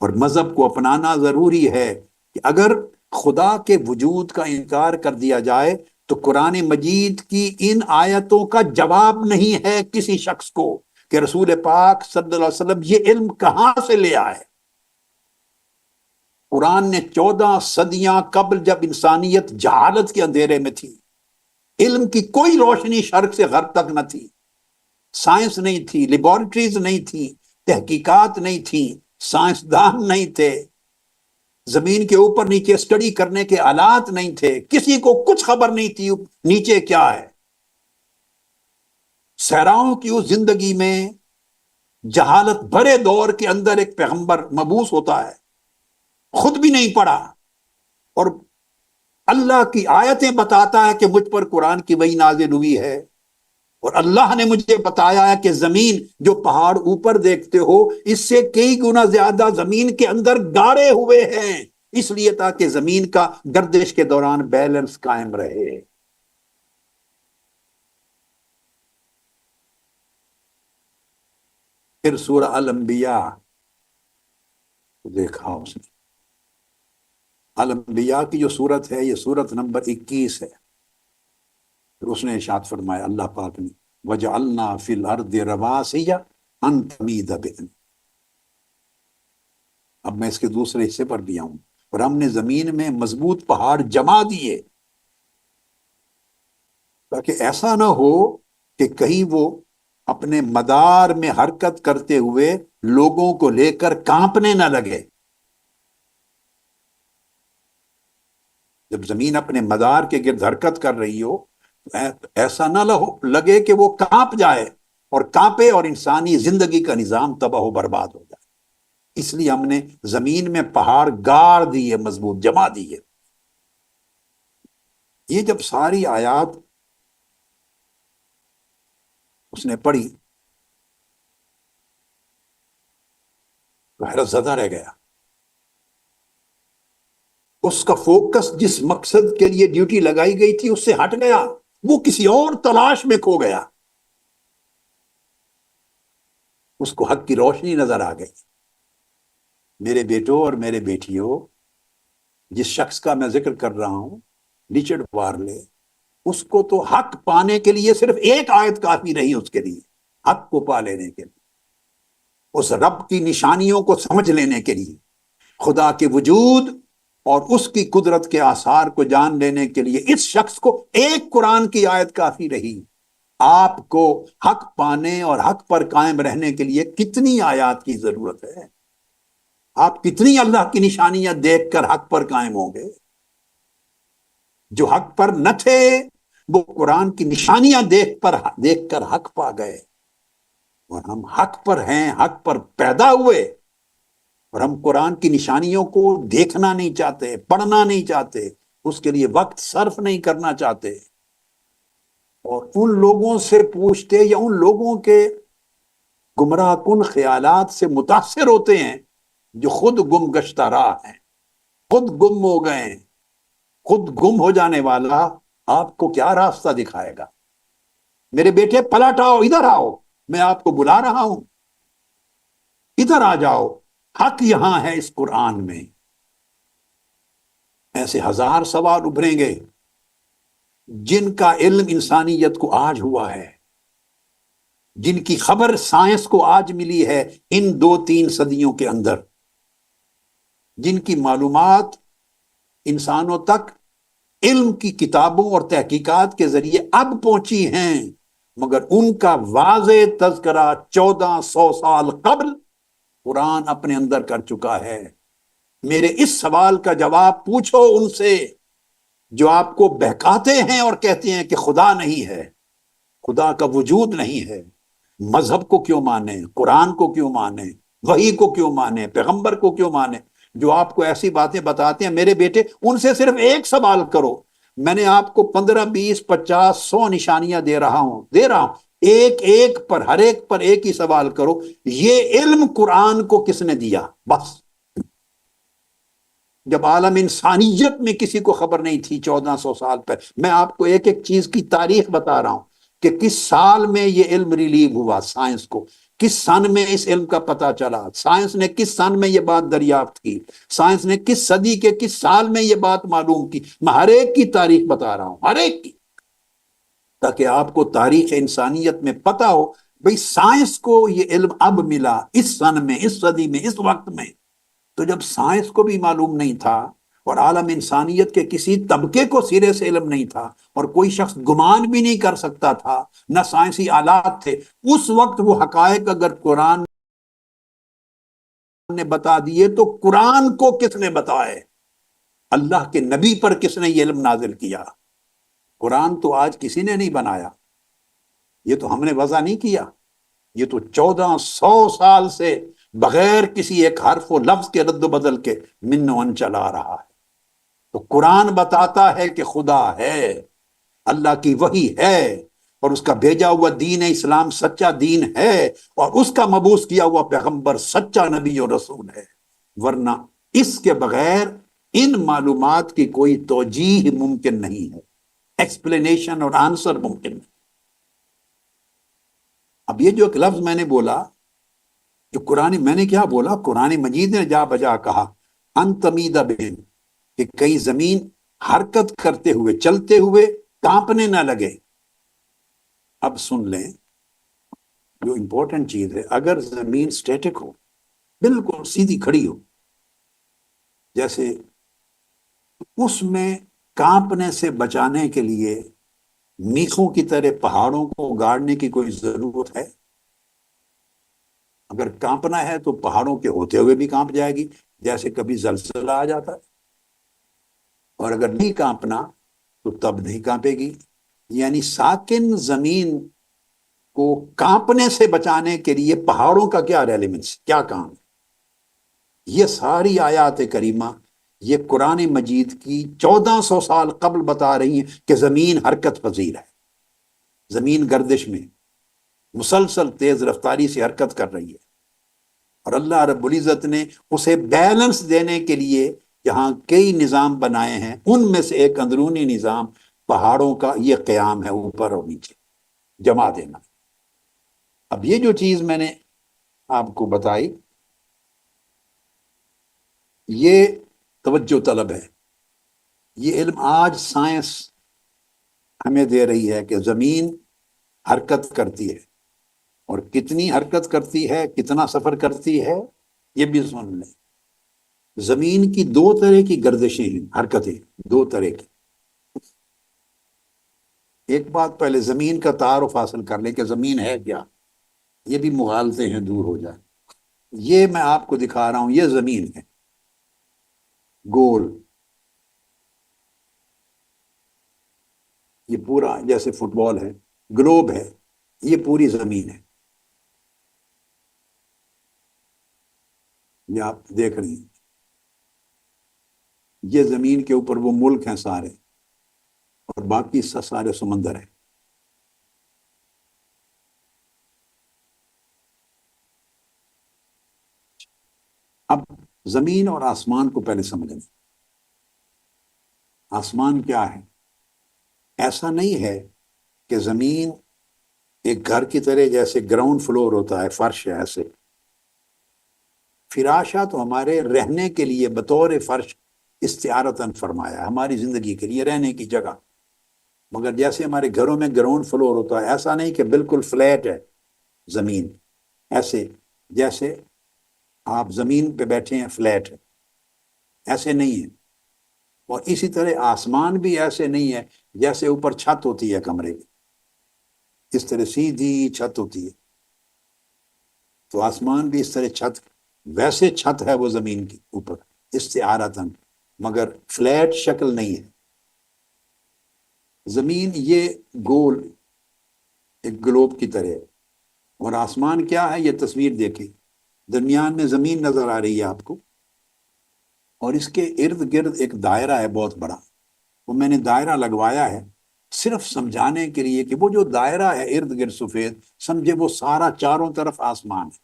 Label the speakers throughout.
Speaker 1: اور مذہب کو اپنانا ضروری ہے کہ اگر خدا کے وجود کا انکار کر دیا جائے تو قرآن مجید کی ان آیتوں کا جواب نہیں ہے کسی شخص کو کہ رسول پاک صلی اللہ علیہ وسلم یہ علم کہاں سے لے آئے۔ قرآن نے 14 صدیاں قبل، جب انسانیت جہالت کے اندھیرے میں تھی، علم کی کوئی روشنی شرق سے غرب تک نہ تھی، سائنس نہیں تھی، لیبارٹریز نہیں تھی، تحقیقات نہیں تھی، سائنسدان نہیں تھے، زمین کے اوپر نیچے اسٹڈی کرنے کے آلات نہیں تھے، کسی کو کچھ خبر نہیں تھی نیچے کیا ہے۔ صحراؤں کی اس زندگی میں جہالت بھرے دور کے اندر ایک پیغمبر مبعوث ہوتا ہے، خود بھی نہیں پڑھا، اور اللہ کی آیتیں بتاتا ہے کہ مجھ پر قرآن کی وحی نازل ہوئی ہے، اور اللہ نے مجھے بتایا ہے کہ زمین جو پہاڑ اوپر دیکھتے ہو اس سے کئی گنا زیادہ زمین کے اندر گاڑے ہوئے ہیں، اس لیے تاکہ زمین کا گردش کے دوران بیلنس قائم رہے۔ پھر سورہ الانبیاء دیکھا اس نے، الانبیاء کی جو سورت ہے یہ سورت نمبر 21 ہے۔ پھر اس نے ارشاد فرمایا اللہ پاک نے وَجَعَلْنَا فِي الْأَرْضِ رَوَاسِيَ أَن تَمِيدَ بِهِمْ۔ اب میں اس کے دوسرے حصے پر بھی آؤں، اور ہم نے زمین میں مضبوط پہاڑ جما دیے تاکہ ایسا نہ ہو کہ کہیں وہ اپنے مدار میں حرکت کرتے ہوئے لوگوں کو لے کر کانپنے نہ لگے۔ جب زمین اپنے مدار کے گرد حرکت کر رہی ہو ایسا نہ لگے کہ وہ کانپ جائے اور کانپے اور انسانی زندگی کا نظام تباہ و برباد ہو جائے، اس لیے ہم نے زمین میں پہاڑ گاڑ دیے، مضبوط جما دیے۔ یہ جب ساری آیات اس نے پڑھی تو حیرت زدہ رہ گیا۔ اس کا فوکس جس مقصد کے لیے ڈیوٹی لگائی گئی تھی اس سے ہٹ گیا، وہ کسی اور تلاش میں کھو گیا، اس کو حق کی روشنی نظر آ گئی۔ میرے بیٹوں اور میرے بیٹیوں، جس شخص کا میں ذکر کر رہا ہوں رچرڈ وارلے، اس کو تو حق پانے کے لیے صرف ایک آیت کافی رہی، اس کے لیے حق کو پا لینے کے لیے، اس رب کی نشانیوں کو سمجھ لینے کے لیے، خدا کے وجود اور اس کی قدرت کے آثار کو جان لینے کے لیے اس شخص کو ایک قرآن کی آیت کافی رہی۔ آپ کو حق پانے اور حق پر قائم رہنے کے لیے کتنی آیات کی ضرورت ہے؟ آپ کتنی اللہ کی نشانیاں دیکھ کر حق پر قائم ہوں گے؟ جو حق پر نہ تھے وہ قرآن کی نشانیاں دیکھ کر حق پا گئے، اور ہم حق پر ہیں، حق پر پیدا ہوئے، اور ہم قرآن کی نشانیوں کو دیکھنا نہیں چاہتے، پڑھنا نہیں چاہتے، اس کے لیے وقت صرف نہیں کرنا چاہتے، اور ان لوگوں سے پوچھتے یا ان لوگوں کے گمراہ کن خیالات سے متاثر ہوتے ہیں جو خود گم گشتہ راہ ہیں، خود گم ہو گئے ہیں۔ خود گم ہو جانے والا آپ کو کیا راستہ دکھائے گا؟ میرے بیٹے پلٹ آؤ، ادھر آؤ، میں آپ کو بلا رہا ہوں، ادھر آ جاؤ، حق یہاں ہے اس قرآن میں۔ ایسے ہزار سوال ابھریں گے جن کا علم انسانیت کو آج ہوا ہے، جن کی خبر سائنس کو آج ملی ہے ان 2-3 صدیوں کے اندر، جن کی معلومات انسانوں تک علم کی کتابوں اور تحقیقات کے ذریعے اب پہنچی ہیں، مگر ان کا واضح تذکرہ 1400 سال قبل قرآن اپنے اندر کر چکا ہے۔ میرے اس سوال کا جواب پوچھو ان سے جو آپ کو بہکاتے ہیں اور کہتے ہیں کہ خدا نہیں ہے، خدا کا وجود نہیں ہے، مذہب کو کیوں مانیں، قرآن کو کیوں مانیں، وحی کو کیوں مانیں، پیغمبر کو کیوں مانیں، جو آپ کو ایسی باتیں بتاتے ہیں۔ میرے بیٹے ان سے صرف ایک سوال کرو، میں نے آپ کو 15 20 50 100 نشانیاں دے رہا ہوں، ایک ایک پر، ہر ایک پر ایک ہی سوال کرو، یہ علم قرآن کو کس نے دیا؟ بس جب عالم انسانیت میں کسی کو خبر نہیں تھی 1400 سال پر، میں آپ کو ایک ایک چیز کی تاریخ بتا رہا ہوں کہ کس سال میں یہ علم ریلیو ہوا سائنس کو، کس سن میں اس علم کا پتہ چلا، سائنس نے کس سن میں یہ بات دریافت کی، سائنس نے کس صدی کے کس سال میں یہ بات معلوم کی. میں ہر ایک کی تاریخ بتا رہا ہوں، ہر ایک کی، تاکہ آپ کو تاریخ انسانیت میں پتہ ہو. بھئی سائنس کو یہ علم اب ملا اس سن میں، اس صدی میں، اس وقت میں. تو جب سائنس کو بھی معلوم نہیں تھا اور عالم انسانیت کے کسی طبقے کو سرے سے علم نہیں تھا اور کوئی شخص گمان بھی نہیں کر سکتا تھا، نہ سائنسی آلات تھے، اس وقت وہ حقائق اگر قرآن نے بتا دیے تو قرآن کو کس نے بتائے؟ اللہ کے نبی پر کس نے یہ علم نازل کیا؟ قرآن تو آج کسی نے نہیں بنایا، یہ تو ہم نے وضع نہیں کیا، یہ تو 1400 سال سے بغیر کسی ایک حرف و لفظ کے رد و بدل کے من و ان چلا رہا ہے. تو قرآن بتاتا ہے کہ خدا ہے، اللہ کی وحی ہے، اور اس کا بھیجا ہوا دین اسلام سچا دین ہے، اور اس کا مبعوث کیا ہوا پیغمبر سچا نبی اور رسول ہے. ورنہ اس کے بغیر ان معلومات کی کوئی توجیہ ممکن نہیں ہے، ایکسپلینیشن اور آنسر ممکن نہیں. اب یہ جو ایک لفظ میں نے بولا، جو میں نے کیا بولا؟ قرآن مجید نے جا بجا کہا ان تمید بہم، کہ کئی زمین حرکت کرتے ہوئے، چلتے ہوئے کانپنے نہ لگے. اب سن لیں جو امپورٹنٹ چیز ہے، اگر زمین سٹیٹک ہو، بالکل سیدھی کھڑی ہو جیسے، اس میں کانپنے سے بچانے کے لیے میخوں کی طرح پہاڑوں کو گاڑنے کی کوئی ضرورت ہے؟ اگر کانپنا ہے تو پہاڑوں کے ہوتے ہوئے بھی کانپ جائے گی، جیسے کبھی زلزلہ آ جاتا ہے. اور اگر نہیں کانپنا تو تب نہیں کانپے گی. یعنی ساکن زمین کو کانپنے سے بچانے کے لیے پہاڑوں کا کیا ریلیونس، کیا کام ہے؟ یہ ساری آیات کریمہ یہ قرآن مجید کی 1400 سال قبل بتا رہی ہیں کہ زمین حرکت پذیر ہے، زمین گردش میں مسلسل تیز رفتاری سے حرکت کر رہی ہے، اور اللہ رب العزت نے اسے بیلنس دینے کے لیے یہاں کئی نظام بنائے ہیں. ان میں سے ایک اندرونی نظام پہاڑوں کا یہ قیام ہے، اوپر اور نیچے جما دینا. اب یہ جو چیز میں نے آپ کو بتائی یہ توجہ طلب ہے. یہ علم آج سائنس ہمیں دے رہی ہے کہ زمین حرکت کرتی ہے، اور کتنی حرکت کرتی ہے، کتنا سفر کرتی ہے، یہ بھی سن لیں. زمین کی 2 طرح کی گردشیں ہیں، حرکتیں 2 طرح کی. ایک بات پہلے زمین کا تعارف حاصل کر لیں کہ زمین ہے کیا، یہ بھی مغالطے ہیں، دور ہو جائیں. یہ میں آپ کو دکھا رہا ہوں، یہ زمین ہے گول، یہ پورا جیسے فٹ بال ہے، گلوب ہے، یہ پوری زمین ہے. یہ آپ دیکھ رہی ہیں، یہ زمین کے اوپر وہ ملک ہیں سارے، اور باقی سارے سمندر ہیں. اب زمین اور آسمان کو پہلے سمجھیں. آسمان کیا ہے؟ ایسا نہیں ہے کہ زمین ایک گھر کی طرح جیسے گراؤنڈ فلور ہوتا ہے، فرش ہے ایسے. فراشہ تو ہمارے رہنے کے لیے بطور فرش استعارتاً فرمایا، ہماری زندگی کے لیے رہنے کی جگہ. مگر جیسے ہمارے گھروں میں گراؤنڈ فلور ہوتا ہے، ایسا نہیں کہ بالکل فلیٹ ہے زمین، ایسے جیسے آپ زمین پہ بیٹھے ہیں فلیٹ ہے، ایسے نہیں ہے. اور اسی طرح آسمان بھی ایسے نہیں ہے جیسے اوپر چھت ہوتی ہے کمرے کی، اس طرح سیدھی چھت ہوتی ہے. تو آسمان بھی اس طرح چھت، ویسے چھت ہے وہ زمین کی اوپر استعارتاً، مگر فلیٹ شکل نہیں ہے. زمین یہ گول ایک گلوب کی طرح ہے، اور آسمان کیا ہے؟ یہ تصویر دیکھیں، درمیان میں زمین نظر آ رہی ہے آپ کو، اور اس کے ارد گرد ایک دائرہ ہے بہت بڑا. وہ میں نے دائرہ لگوایا ہے صرف سمجھانے کے لیے کہ وہ جو دائرہ ہے ارد گرد سفید، سمجھے وہ سارا چاروں طرف آسمان ہے.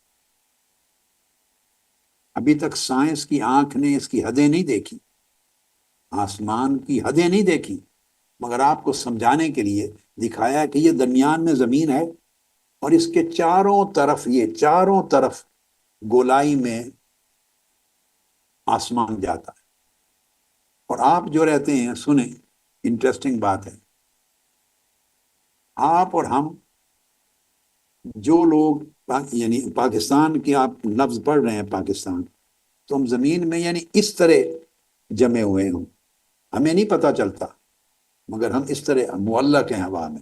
Speaker 1: ابھی تک سائنس کی آنکھ نے اس کی حدیں نہیں دیکھی، آسمان کی حدیں نہیں دیکھی، مگر آپ کو سمجھانے کے لیے دکھایا کہ یہ درمیان میں زمین ہے، اور اس کے چاروں طرف، یہ چاروں طرف گولائی میں آسمان جاتا ہے. اور آپ جو رہتے ہیں، سنیں انٹرسٹنگ بات ہے، آپ اور ہم جو لوگ یعنی پاکستان کی آپ لفظ پڑھ رہے ہیں پاکستان، تو ہم زمین میں یعنی اس طرح جمے ہوئے ہوں، ہمیں نہیں پتہ چلتا، مگر ہم اس طرح معلق ہیں ہوا میں.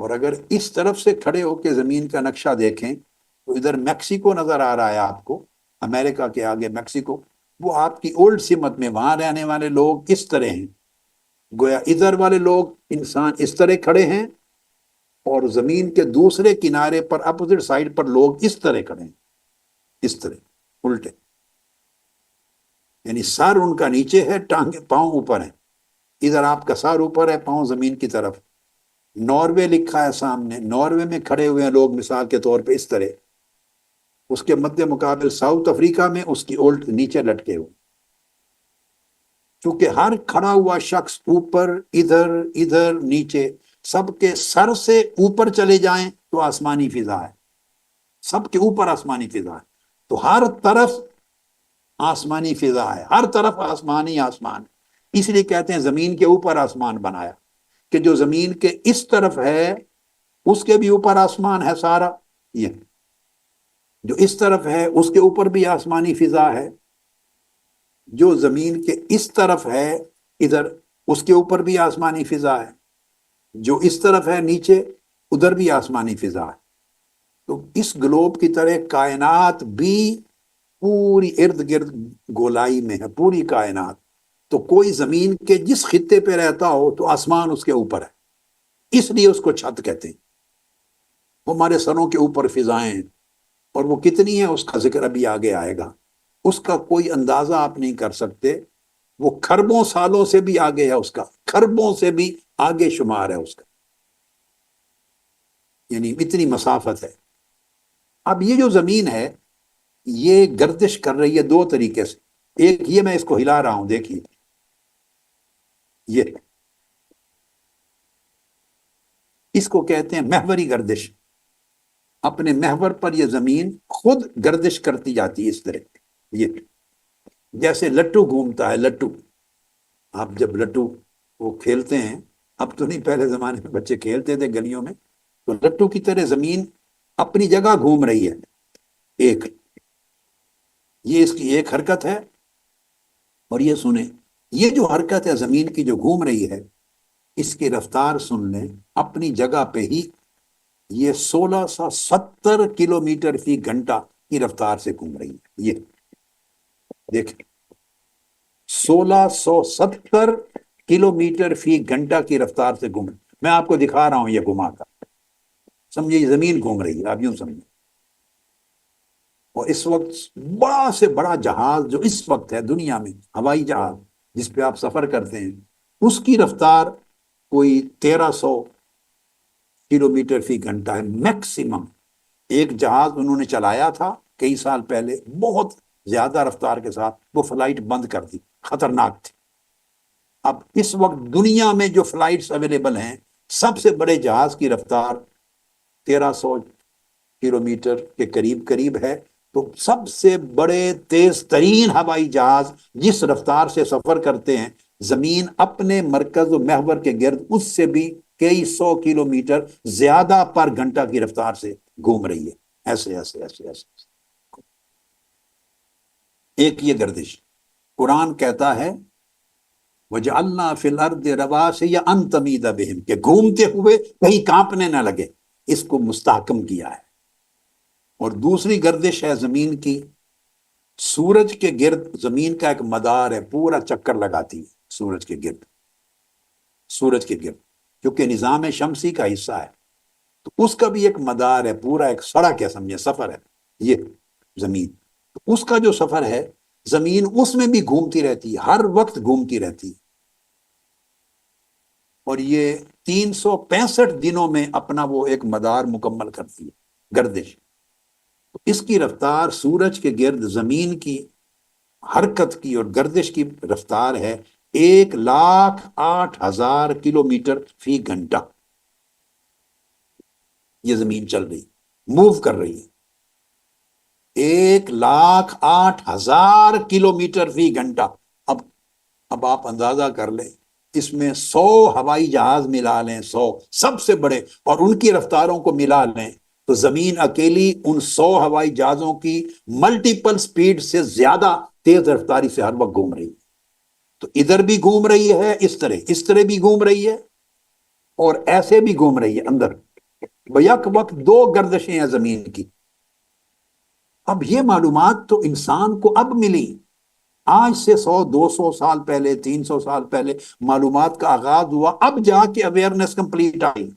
Speaker 1: اور اگر اس طرف سے کھڑے ہو کے زمین کا نقشہ دیکھیں تو ادھر میکسیکو نظر آ رہا ہے آپ کو، امریکہ کے آگے میکسیکو، وہ آپ کی اولڈ سمت میں وہاں رہنے والے لوگ اس طرح ہیں. گویا ادھر والے لوگ انسان اس طرح کھڑے ہیں، اور زمین کے دوسرے کنارے پر اپوزٹ سائڈ پر لوگ اس طرح کھڑے ہیں، اس طرح الٹے. یعنی سر ان کا نیچے ہے، ٹانگیں پاؤں اوپر ہیں. ادھر آپ کا سر اوپر ہے، پاؤں زمین کی طرف. ناروے لکھا ہے سامنے، ناروے میں کھڑے ہوئے ہیں لوگ مثال کے طور پہ اس طرح. اس کے مد مقابل ساؤتھ افریقہ میں اس کی الٹ نیچے لٹکے ہوئے. چونکہ ہر کھڑا ہوا شخص اوپر، ادھر، ادھر، نیچے، سب کے سر سے اوپر چلے جائیں تو آسمانی فضا ہے، سب کے اوپر آسمانی فضا ہے. تو ہر طرف آسمانی فضا ہے، ہر طرف آسمانی آسمان. اس لیے کہتے ہیں زمین کے اوپر آسمان بنایا، کہ جو زمین کے اس طرف ہے اس کے بھی اوپر آسمان ہے سارا، یہ جو اس طرف ہے اس کے اوپر بھی آسمانی فضا ہے، جو زمین کے اس طرف ہے ادھر اس کے اوپر بھی آسمانی فضا ہے، جو اس طرف ہے نیچے ادھر بھی آسمانی فضا ہے. تو اس گلوب کی طرح کائنات بھی پوری ارد گرد گولائی میں ہے، پوری کائنات. تو کوئی زمین کے جس خطے پہ رہتا ہو تو آسمان اس کے اوپر ہے، اس لیے اس کو چھت کہتے ہیں. وہ ہمارے سروں کے اوپر فضائیں ہیں، اور وہ کتنی ہیں اس کا ذکر ابھی آگے آئے گا. اس کا کوئی اندازہ آپ نہیں کر سکتے، وہ کھربوں سالوں سے بھی آگے ہے، اس کا کھربوں سے بھی آگے شمار ہے اس کا، یعنی اتنی مسافت ہے. اب یہ جو زمین ہے یہ گردش کر رہی ہے دو طریقے سے. ایک یہ میں اس کو ہلا رہا ہوں، دیکھیے یہ اس کو کہتے ہیں محوری گردش. اپنے محور پر یہ زمین خود گردش کرتی جاتی ہے اس طرح. یہ جیسے لٹو گھومتا ہے، لٹو، آپ جب لٹو وہ کھیلتے ہیں، اب تو نہیں، پہلے زمانے میں بچے کھیلتے تھے گلیوں میں، تو لٹو کی طرح زمین اپنی جگہ گھوم رہی ہے. ایک یہ اس کی ایک حرکت ہے. اور یہ سنیں، یہ جو حرکت ہے زمین کی جو گھوم رہی ہے، اس کی رفتار سن لیں، اپنی جگہ پہ ہی یہ 1670 کلومیٹر فی گھنٹہ کی رفتار سے گھوم رہی ہے. یہ دیکھیں، 1670 کلومیٹر فی گھنٹہ کی رفتار سے گھوم. میں آپ کو دکھا رہا ہوں یہ گھما کر، سمجھے زمین گھوم رہی ہے، آپ یوں سمجھیں. اور اس وقت بڑا سے بڑا جہاز جو اس وقت ہے دنیا میں، ہوائی جہاز جس پہ آپ سفر کرتے ہیں، اس کی رفتار کوئی 1300 کلومیٹر فی گھنٹہ ہے میکسیمم. ایک جہاز انہوں نے چلایا تھا کئی سال پہلے بہت زیادہ رفتار کے ساتھ، وہ فلائٹ بند کر دی، خطرناک تھی. اب اس وقت دنیا میں جو فلائٹس اویلیبل ہیں، سب سے بڑے جہاز کی رفتار 1300 کلومیٹر کے قریب قریب ہے. تو سب سے بڑے تیز ترین ہوائی جہاز جس رفتار سے سفر کرتے ہیں، زمین اپنے مرکز و محور کے گرد اس سے بھی کئی 100 کلومیٹر زیادہ پر گھنٹہ کی رفتار سے گھوم رہی ہے، ایسے ایسے ایسے ایسے. ایک یہ گردش. قرآن کہتا ہے وَجَعَلْنَا فِي الْأَرْضِ رَوَاسِيَ أَن تَمِيدَ بِهِمْ، کہ گھومتے ہوئے کہیں کانپنے نہ لگے، اس کو مستحکم کیا ہے. اور دوسری گردش ہے زمین کی، سورج کے گرد زمین کا ایک مدار ہے، پورا چکر لگاتی ہے سورج کے گرد، سورج کے گرد، کیونکہ نظام شمسی کا حصہ ہے. تو اس کا بھی ایک مدار ہے، پورا ایک سڑک ہے، سمجھے سفر ہے یہ زمین. تو اس کا جو سفر ہے، زمین اس میں بھی گھومتی رہتی ہے، ہر وقت گھومتی رہتی ہے. اور یہ 365 دنوں میں اپنا وہ ایک مدار مکمل کرتی ہے گردش. تو اس کی رفتار سورج کے گرد زمین کی حرکت کی اور گردش کی رفتار ہے 1,08,000 کلومیٹر فی گھنٹہ. یہ زمین چل رہی، موو کر رہی ہے 1,08,000 کلومیٹر فی گھنٹہ۔ اب آپ اندازہ کر لیں، اس میں 100 ہوائی جہاز ملا لیں، 100 سب سے بڑے، اور ان کی رفتاروں کو ملا لیں، تو زمین اکیلی ان 100 ہوائی جہازوں کی ملٹیپل سپیڈ سے زیادہ تیز رفتاری سے ہر وقت گھوم رہی ہے۔ تو ادھر بھی گھوم رہی ہے، اس طرح بھی گھوم رہی ہے، اور ایسے بھی گھوم رہی ہے اندر، بیک وقت 2 گردشیں ہیں زمین کی۔ اب یہ معلومات تو انسان کو اب ملی، آج سے 100 200 سال پہلے، 300 سال پہلے معلومات کا آغاز ہوا، اب جا کے اویئرنیس کمپلیٹ آئی۔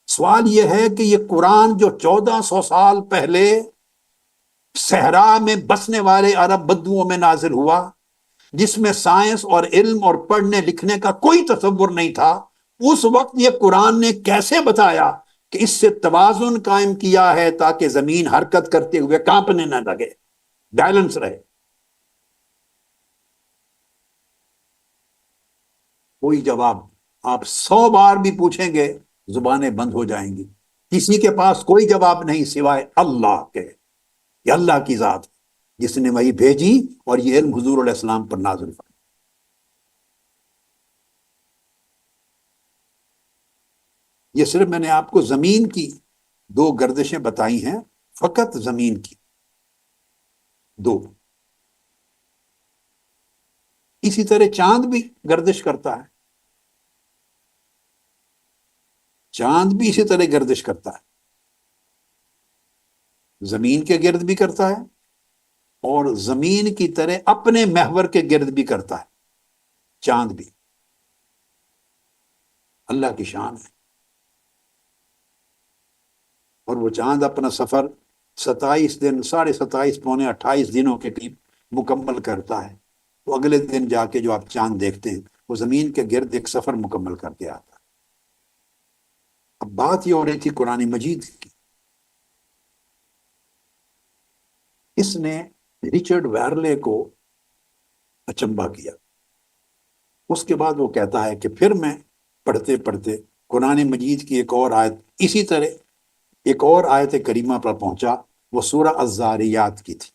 Speaker 1: سوال یہ ہے کہ یہ قرآن جو 1400 سال پہلے صحرا میں بسنے والے عرب بدوؤں میں نازل ہوا، جس میں سائنس اور علم اور پڑھنے لکھنے کا کوئی تصور نہیں تھا، اس وقت یہ قرآن نے کیسے بتایا کہ اس سے توازن قائم کیا ہے تاکہ زمین حرکت کرتے ہوئے کانپنے نہ لگے، بیلنس رہے؟ کوئی جواب، آپ 100 بار بھی پوچھیں گے زبانیں بند ہو جائیں گی، کسی کے پاس کوئی جواب نہیں سوائے اللہ کے۔ یہ اللہ کی ذات ہے جس نے وہی بھیجی اور یہ علم حضور علیہ السلام پر نازل فرمایا۔ یہ صرف میں نے آپ کو زمین کی 2 گردشیں بتائی ہیں، فقط زمین کی 2۔ اسی طرح چاند بھی گردش کرتا ہے، چاند بھی اسی طرح گردش کرتا ہے، زمین کے گرد بھی کرتا ہے اور زمین کی طرح اپنے محور کے گرد بھی کرتا ہے چاند بھی۔ اللہ کی شان ہے۔ اور وہ چاند اپنا سفر 27 دن، 27.5 پونے 28 دنوں کے قریب مکمل کرتا ہے، تو اگلے دن جا کے جو آپ چاند دیکھتے ہیں وہ زمین کے گرد ایک سفر مکمل کر کے آتا ہے۔ اب بات یہ ہو رہی تھی قرآن مجید کی، اس نے رچرڈ ویرلے کو اچنبھا کیا۔ اس کے بعد وہ کہتا ہے کہ پھر میں پڑھتے پڑھتے قرآن مجید کی ایک اور آیت، اسی طرح ایک اور آیت کریمہ پر پہنچا، وہ سورہ الذاریات کی تھی۔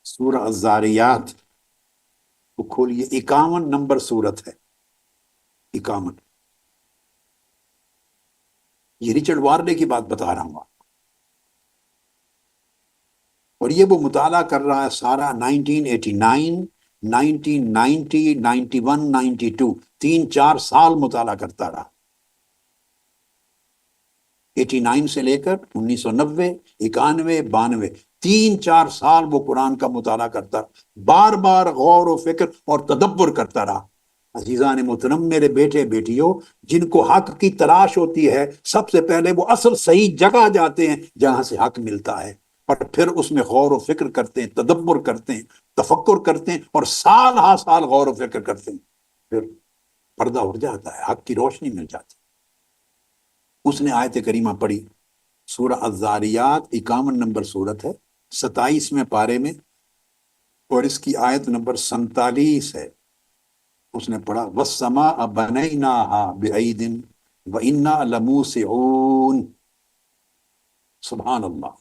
Speaker 1: سورہ الذاریات کو کھولیے، 51 نمبر سورت ہے، 51۔ یہ رچرڈ وارلے کی بات بتا رہا ہوں آپ، اور یہ وہ مطالعہ کر رہا ہے سارا 1989، 1990، 91، 92، 3-4 سال مطالعہ کرتا رہا، 89 سے لے کر 1990، 91، 92، 3-4 سال وہ قرآن کا مطالعہ کرتا رہا، بار بار غور و فکر اور تدبر کرتا رہا۔ عزیزان محترم، میرے بیٹے بیٹیوں، جن کو حق کی تلاش ہوتی ہے، سب سے پہلے وہ اصل صحیح جگہ جاتے ہیں جہاں سے حق ملتا ہے، اور پھر اس میں غور و فکر کرتے ہیں، تدبر کرتے ہیں، تفکر کرتے ہیں، اور سال ہا سال غور و فکر کرتے ہیں، پھر پردہ اٹھ جاتا ہے، حق کی روشنی مل جاتی ہے۔ اس نے آیت کریمہ پڑھی، سورہ الذاریات 51 نمبر سورت ہے، 27ویں پارے میں، اور اس کی آیت نمبر 47 ہے۔ اس نے پڑھا وَالسَّمَاءَ بَنَيْنَاهَا بِأَيْدٍ وَإِنَّا لَمُوسِعُونَ۔ سبحان اللہ،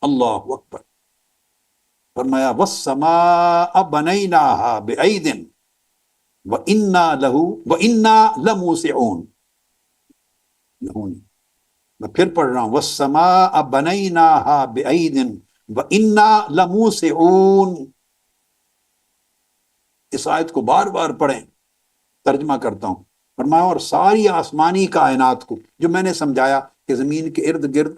Speaker 1: اللہ اکبر۔ فرمایا وَالسَّمَاءَ بَنَيْنَاهَا بِأَيْدٍ وَإِنَّا لَمُوسِعُونَ۔ میں پھر پڑھ رہا ہوں، وَالسَّمَاءَ بَنَيْنَاهَا بِأَيْدٍ وَإِنَّا لَمُوسِعُونَ۔ اس آیت کو بار بار پڑھیں، ترجمہ کرتا ہوں۔ فرمایا اور ساری آسمانی کائنات کو، جو میں نے سمجھایا کہ زمین کے ارد گرد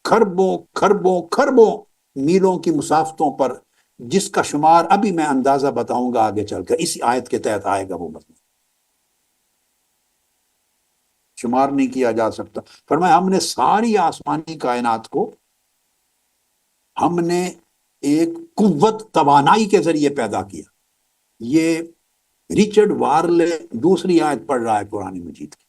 Speaker 1: کھربوں کھربوں کھربوں میلوں کی مسافتوں پر، جس کا شمار ابھی میں اندازہ بتاؤں گا آگے چل کر، اسی آیت کے تحت آئے گا وہ مضمون، شمار نہیں کیا جا سکتا۔ فرمایا ہم نے ساری آسمانی کائنات کو، ہم نے ایک قوت توانائی کے ذریعے پیدا کیا۔ یہ رچرڈ وارلے دوسری آیت پڑھ رہا ہے قرآن مجید کی،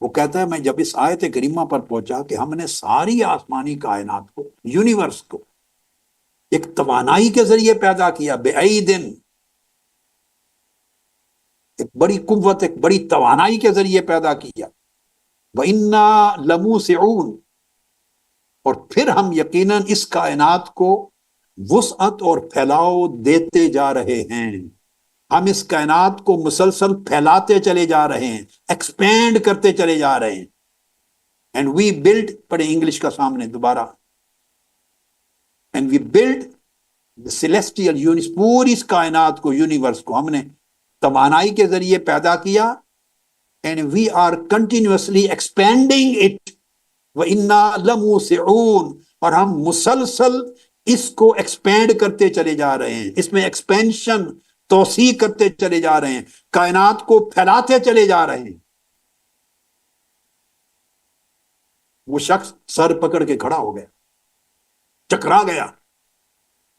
Speaker 1: وہ کہتا ہے میں جب اس آیت کریمہ پر پہنچا کہ ہم نے ساری آسمانی کائنات کو، یونیورس کو، ایک توانائی کے ذریعے پیدا کیا، بِأَيْدٍ، ایک بڑی قوت، ایک بڑی توانائی کے ذریعے پیدا کیا. وَإِنَّا لَمُوسِعُونَ، اور پھر ہم یقیناً اس کائنات کو وسعت اور پھیلاؤ دیتے جا رہے ہیں. ہم اس کائنات کو مسلسل پھیلاتے چلے جا رہے ہیں، ایکسپینڈ کرتے چلے جا رہے ہیں. اینڈ وی بلڈ، پڑھیں انگلش کا سامنے دوبارہ، and we build the celestial units، پوری اس کائنات کو، یونیورس کو ہم نے توانائی کے ذریعے پیدا کیا. and we are continuously expanding it. وَإِنَّا لَمُوسِعُونَ، اور ہم مسلسل اس کو ایکسپینڈ کرتے چلے جا رہے ہیں، اس میں ایکسپینشن، توسیع کرتے چلے جا رہے ہیں، کائنات کو پھیلاتے چلے جا رہے ہیں. وہ شخص سر پکڑ کے کھڑا ہو گیا، چکرا گیا.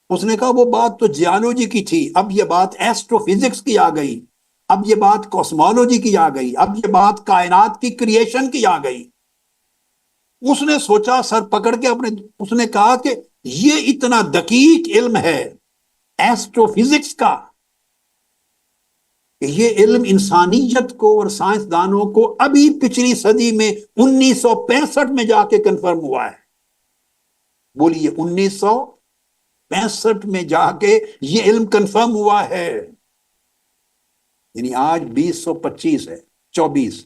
Speaker 1: اس نے کہا وہ بات تو جیالوجی کی تھی، اب یہ بات ایسٹرو فزکس کی آ گئی، اب یہ بات کوسمولوجی کی آ گئی، اب یہ بات کائنات کی کریشن کی آ گئی. اس نے سوچا سر پکڑ کے اس نے کہا کہ یہ اتنا دقیق علم ہے ایسٹرو فزکس کا، کہ یہ علم انسانیت کو اور سائنسدانوں کو ابھی پچھلی صدی میں 1965 میں جا کے کنفرم ہوا ہے. بولیے 1965 میں جا کے یہ علم کنفرم ہوا ہے. یعنی آج 2025 ہے، 24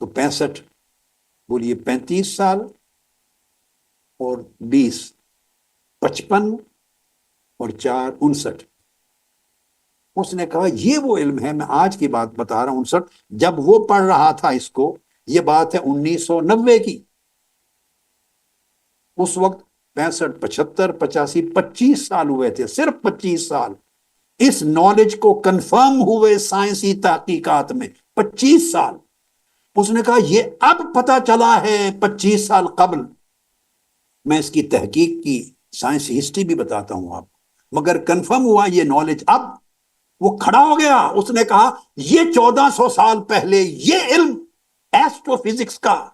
Speaker 1: تو 65، بولیے 35 سال اور 20، 55 اور 4 59. اس نے کہا یہ وہ علم ہے، میں آج کی بات بتا رہا ہوں. 59 جب وہ پڑھ رہا تھا اس کو، یہ بات ہے 1990 کی. اس وقت 65 75 85 25 سال ہوئے تھے، صرف 25 سال اس نالج کو کنفرم ہوئے سائنسی تحقیقات میں. 25 سال. اس نے کہا یہ اب پتا چلا ہے 25 سال قبل. میں اس کی تحقیق کی سائنسی ہسٹری بھی بتاتا ہوں آپ، مگر کنفرم ہوا یہ نالج اب. وہ کھڑا ہو گیا، اس نے کہا یہ 1400 سال پہلے یہ علم ایسٹرو فزکس کا،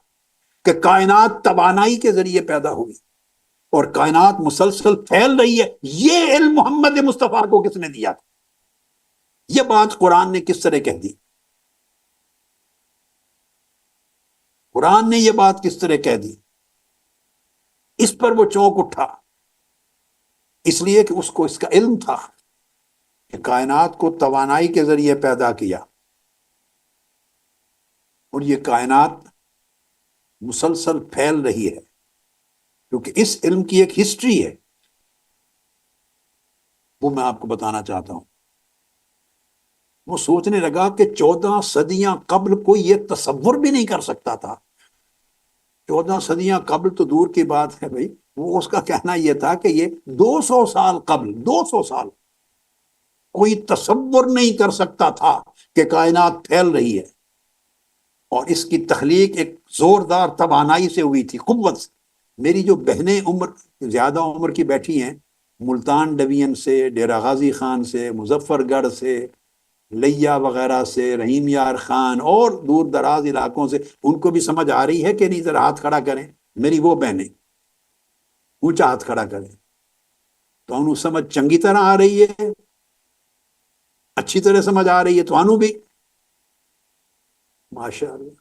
Speaker 1: کہ کائنات توانائی کے ذریعے پیدا ہوئی اور کائنات مسلسل پھیل رہی ہے، یہ علم محمد مصطفیٰ کو کس نے دیا تھا؟ یہ بات قرآن نے کس طرح کہہ دی؟ قرآن نے یہ بات کس طرح کہہ دی؟ اس پر وہ چونک اٹھا، اس لیے کہ اس کو اس کا علم تھا کہ کائنات کو توانائی کے ذریعے پیدا کیا، اور یہ کائنات مسلسل پھیل رہی ہے، کیونکہ اس علم کی ایک ہسٹری ہے، وہ میں آپ کو بتانا چاہتا ہوں. وہ سوچنے لگا کہ 14 صدیاں قبل کوئی یہ تصور بھی نہیں کر سکتا تھا. 14 صدیاں قبل تو دور کی بات ہے بھائی، وہ اس کا کہنا یہ تھا کہ یہ 200 سال قبل، 200 سال کوئی تصور نہیں کر سکتا تھا کہ کائنات پھیل رہی ہے. اور اس کی تخلیق ایک زوردار توانائی سے ہوئی تھی، قوت سے. میری جو بہنیں زیادہ عمر کی بیٹھی ہیں، ملتان ڈویژن سے، ڈیرہ غازی خان سے، مظفر گڑھ سے، لیا وغیرہ سے، رحیم یار خان اور دور دراز علاقوں سے، ان کو بھی سمجھ آ رہی ہے کہ نہیں؟ ذرا ہاتھ کھڑا کریں. میری وہ بہنیں اونچا ہاتھ کھڑا کریں تو انہوں سمجھ چنگی طرح آ رہی ہے، اچھی طرح سمجھ آ رہی ہے تو انہوں بھی ماشاء اللہ.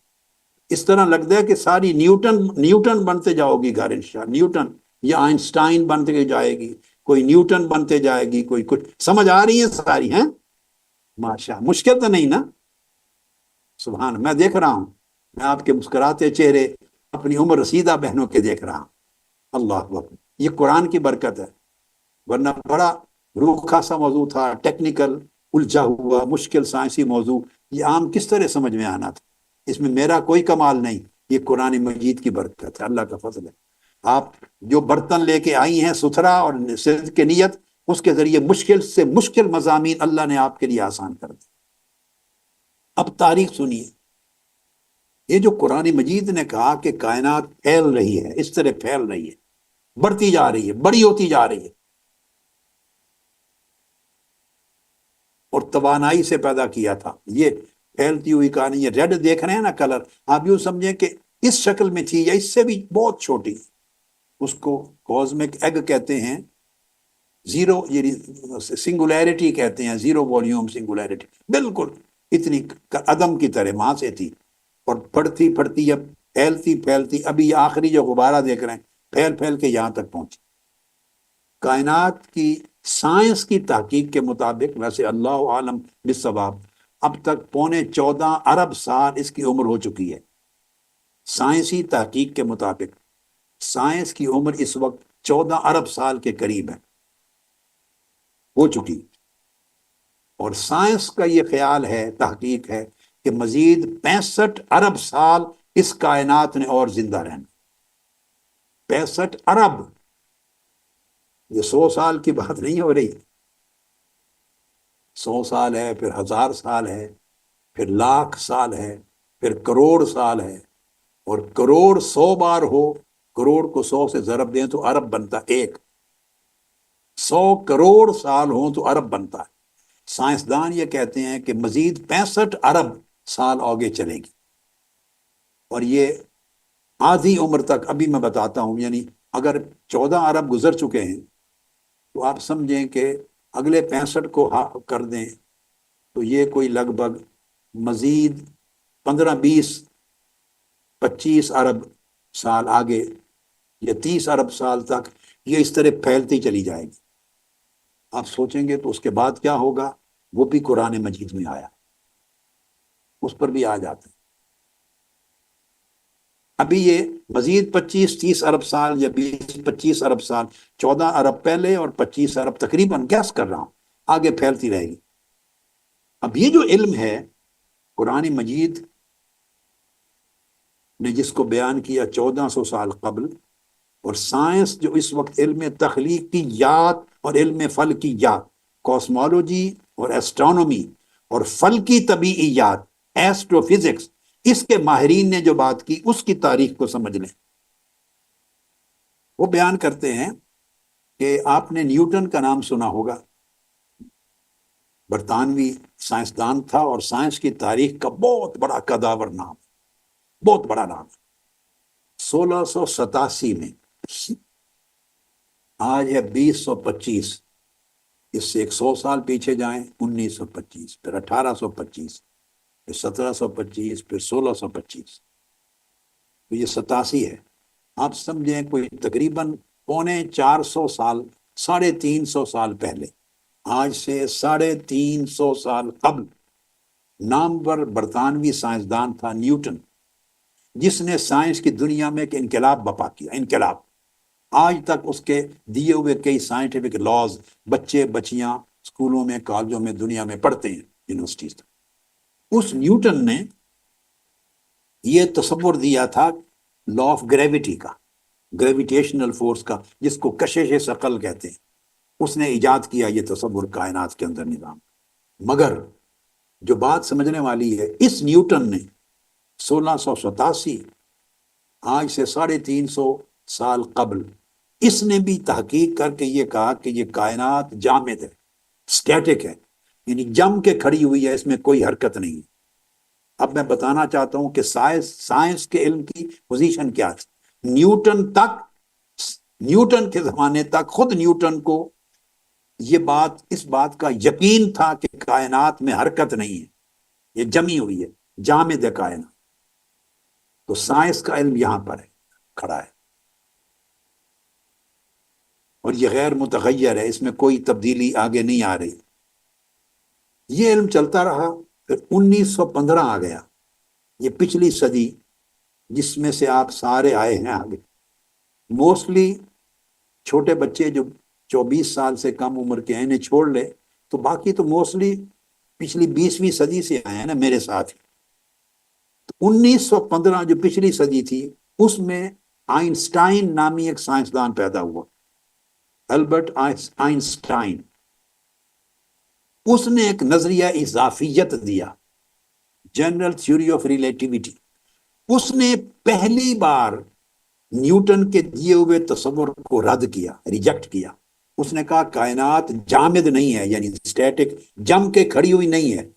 Speaker 1: اس طرح لگتا ہے کہ ساری نیوٹن بنتے جاؤ گی گھر انشاءاللہ، نیوٹن یا آئنسٹائن بنتے جائے گی، کوئی نیوٹن بنتے جائے گی، کوئی کچھ. سمجھ آ رہی ہیں ساری ہیں ماشاء. مشکل تو نہیں نا؟ سبحان. میں دیکھ رہا ہوں، میں آپ کے مسکراتے چہرے اپنی عمر رسیدہ بہنوں کے دیکھ رہا ہوں. اللہ اکبر. یہ قرآن کی برکت ہے، ورنہ بڑا روکھا سا موضوع تھا، ٹیکنیکل، الجھا ہوا، مشکل سائنسی موضوع. یہ عام کس طرح سمجھ میں آنا تھا؟ اس میں میرا کوئی کمال نہیں، یہ قرآن مجید کی برکت ہے، اللہ کا فضل ہے. آپ جو برتن لے کے آئی ہیں ستھرا اور صدق کی نیت، اس کے ذریعے مشکل سے مشکل مضامین اللہ نے آپ کے لیے آسان کر دی. اب تاریخ سنیے. یہ جو قرآن مجید نے کہا کہ کائنات پھیل رہی ہے، اس طرح پھیل رہی ہے، بڑھتی جا رہی ہے، بڑی ہوتی جا رہی ہے، اور توانائی سے پیدا کیا تھا. یہ پھیلتی ہوئی کہانی، یہ ریڈ دیکھ رہے ہیں نا کلر، آپ یوں سمجھیں کہ اس شکل میں تھی یا اس سے بھی بہت چھوٹی. اس کو کوزمک ایگ کہتے ہیں، زیرو سنگولیرٹی کہتے ہیں، زیرو والیوم سنگولیرٹی. بالکل اتنی عدم کی طرح وہاں سے تھی، اور پھٹتی پھٹتی اب پھیلتی پھیلتی ابھی آخری جو غبارہ دیکھ رہے ہیں پھیل پھیل کے یہاں تک پہنچی۔ کائنات کی سائنس کی تحقیق کے مطابق، ویسے اللہ عالم بالصواب، اب تک 14.25 ارب سال اس کی عمر ہو چکی ہے۔ سائنسی تحقیق کے مطابق سائنس کی عمر اس وقت 14 ارب سال کے قریب ہے، ہو چکی۔ اور سائنس کا یہ خیال ہے، تحقیق ہے، کہ مزید 65 ارب سال اس کائنات نے اور زندہ رہنا۔ 65 ارب، یہ 100 سال کی بات نہیں ہو رہی۔ 100 سال ہے، پھر 1000 سال ہے، پھر لاکھ سال ہے، پھر کروڑ سال ہے، اور کروڑ 100 بار ہو، کروڑ کو 100 سے ضرب دیں تو ارب بنتا ایک۔ 100 کروڑ سال ہوں تو ارب بنتا ہے۔ سائنسدان یہ کہتے ہیں کہ مزید 65 ارب سال آگے چلے گی، اور یہ آدھی عمر تک، ابھی میں بتاتا ہوں، یعنی اگر 14 ارب گزر چکے ہیں تو آپ سمجھیں کہ اگلے 65 کو کر دیں تو یہ کوئی لگ بھگ مزید 15 20 25 ارب سال آگے، یا 30 ارب سال تک یہ اس طرح پھیلتی چلی جائے گی۔ آپ سوچیں گے تو اس کے بعد کیا ہوگا، وہ بھی قرآن مجید میں آیا، اس پر بھی آ جاتا ہے۔ ابھی یہ مزید 25 30 ارب سال یا 20 25 ارب سال، 14 ارب پہلے اور 25 ارب تقریباً گیس کر رہا ہوں، آگے پھیلتی رہے گی۔ اب یہ جو علم ہے قرآن مجید نے جس کو بیان کیا 1400 سال قبل، اور سائنس جو اس وقت علم تخلیقیات اور علم فلکیات، کاسمولوجی اور ایسٹرونومی اور فلکی طبیعیات، ایسٹرو فزکس، اس کے ماہرین نے جو بات کی اس کی تاریخ کو سمجھ لیں۔ وہ بیان کرتے ہیں کہ آپ نے نیوٹن کا نام سنا ہوگا، برطانوی سائنسدان تھا، اور سائنس کی تاریخ کا بہت بڑا قداور نام، بہت بڑا نام۔ 1687 میں، آج ہے 2025، اس سے 100 سال پیچھے جائیں 1925، پھر 1825، پھر 1725، پھر 1625، تو یہ 87 ہے۔ آپ سمجھیں کوئی تقریباً 450 سال، 350 سال پہلے، آج سے 350 سال قبل، نامور برطانوی سائنسدان تھا نیوٹن، جس نے سائنس کی دنیا میں ایک انقلاب برپا کیا۔ انقلاب، آج تک اس کے دیے ہوئے کئی سائنٹیفک لاز بچے بچیاں اسکولوں میں، کالجوں میں، دنیا میں پڑھتے ہیں، یونیورسٹیز تک۔ اس نیوٹن نے یہ تصور دیا تھا لا آف گریوٹی کا، گریویٹیشنل فورس کا، جس کو کشش ثقل کہتے ہیں۔ اس نے ایجاد کیا یہ تصور کائنات کے اندر نظام۔ مگر جو بات سمجھنے والی ہے، اس نیوٹن نے 1687، آج سے 350 سال قبل، اس نے بھی تحقیق کر کے یہ کہا کہ یہ کائنات جامد ہے، سٹیٹک ہے، یعنی جم کے کھڑی ہوئی ہے، اس میں کوئی حرکت نہیں ہے۔ اب میں بتانا چاہتا ہوں کہ سائنس کے علم کی پوزیشن کیا تھی۔ نیوٹن کے زمانے تک خود نیوٹن کو اس بات کا یقین تھا کہ کائنات میں حرکت نہیں ہے، یہ جمی ہوئی ہے، جامد ہے کائنات۔ تو سائنس کا علم یہاں پر ہے، کھڑا ہے، اور یہ غیر متغیر ہے، اس میں کوئی تبدیلی آگے نہیں آ رہی۔ یہ علم چلتا رہا، پھر 1915 آ گیا، یہ پچھلی صدی، جس میں سے آپ سارے آئے ہیں آگے۔ موسٹلی چھوٹے بچے جو 24 سال سے کم عمر کے ہیں، انہیں چھوڑ لے تو باقی تو موسٹلی پچھلی 20ویں صدی سے آئے ہیں نا میرے ساتھ۔ 1915 جو پچھلی صدی تھی، اس میں آئنسٹائن نامی ایک سائنسدان پیدا ہوا، البرٹ آئنسٹائن۔ اس نے ایک نظریہ اضافیت دیا، جنرل تھیوری آف ریلیٹیوٹی۔ اس نے پہلی بار نیوٹن کے دیے ہوئے تصور کو رد کیا، ریجیکٹ کیا۔ اس نے کہا کائنات جامد نہیں ہے، یعنی سٹیٹک، جم کے کھڑی ہوئی نہیں ہے،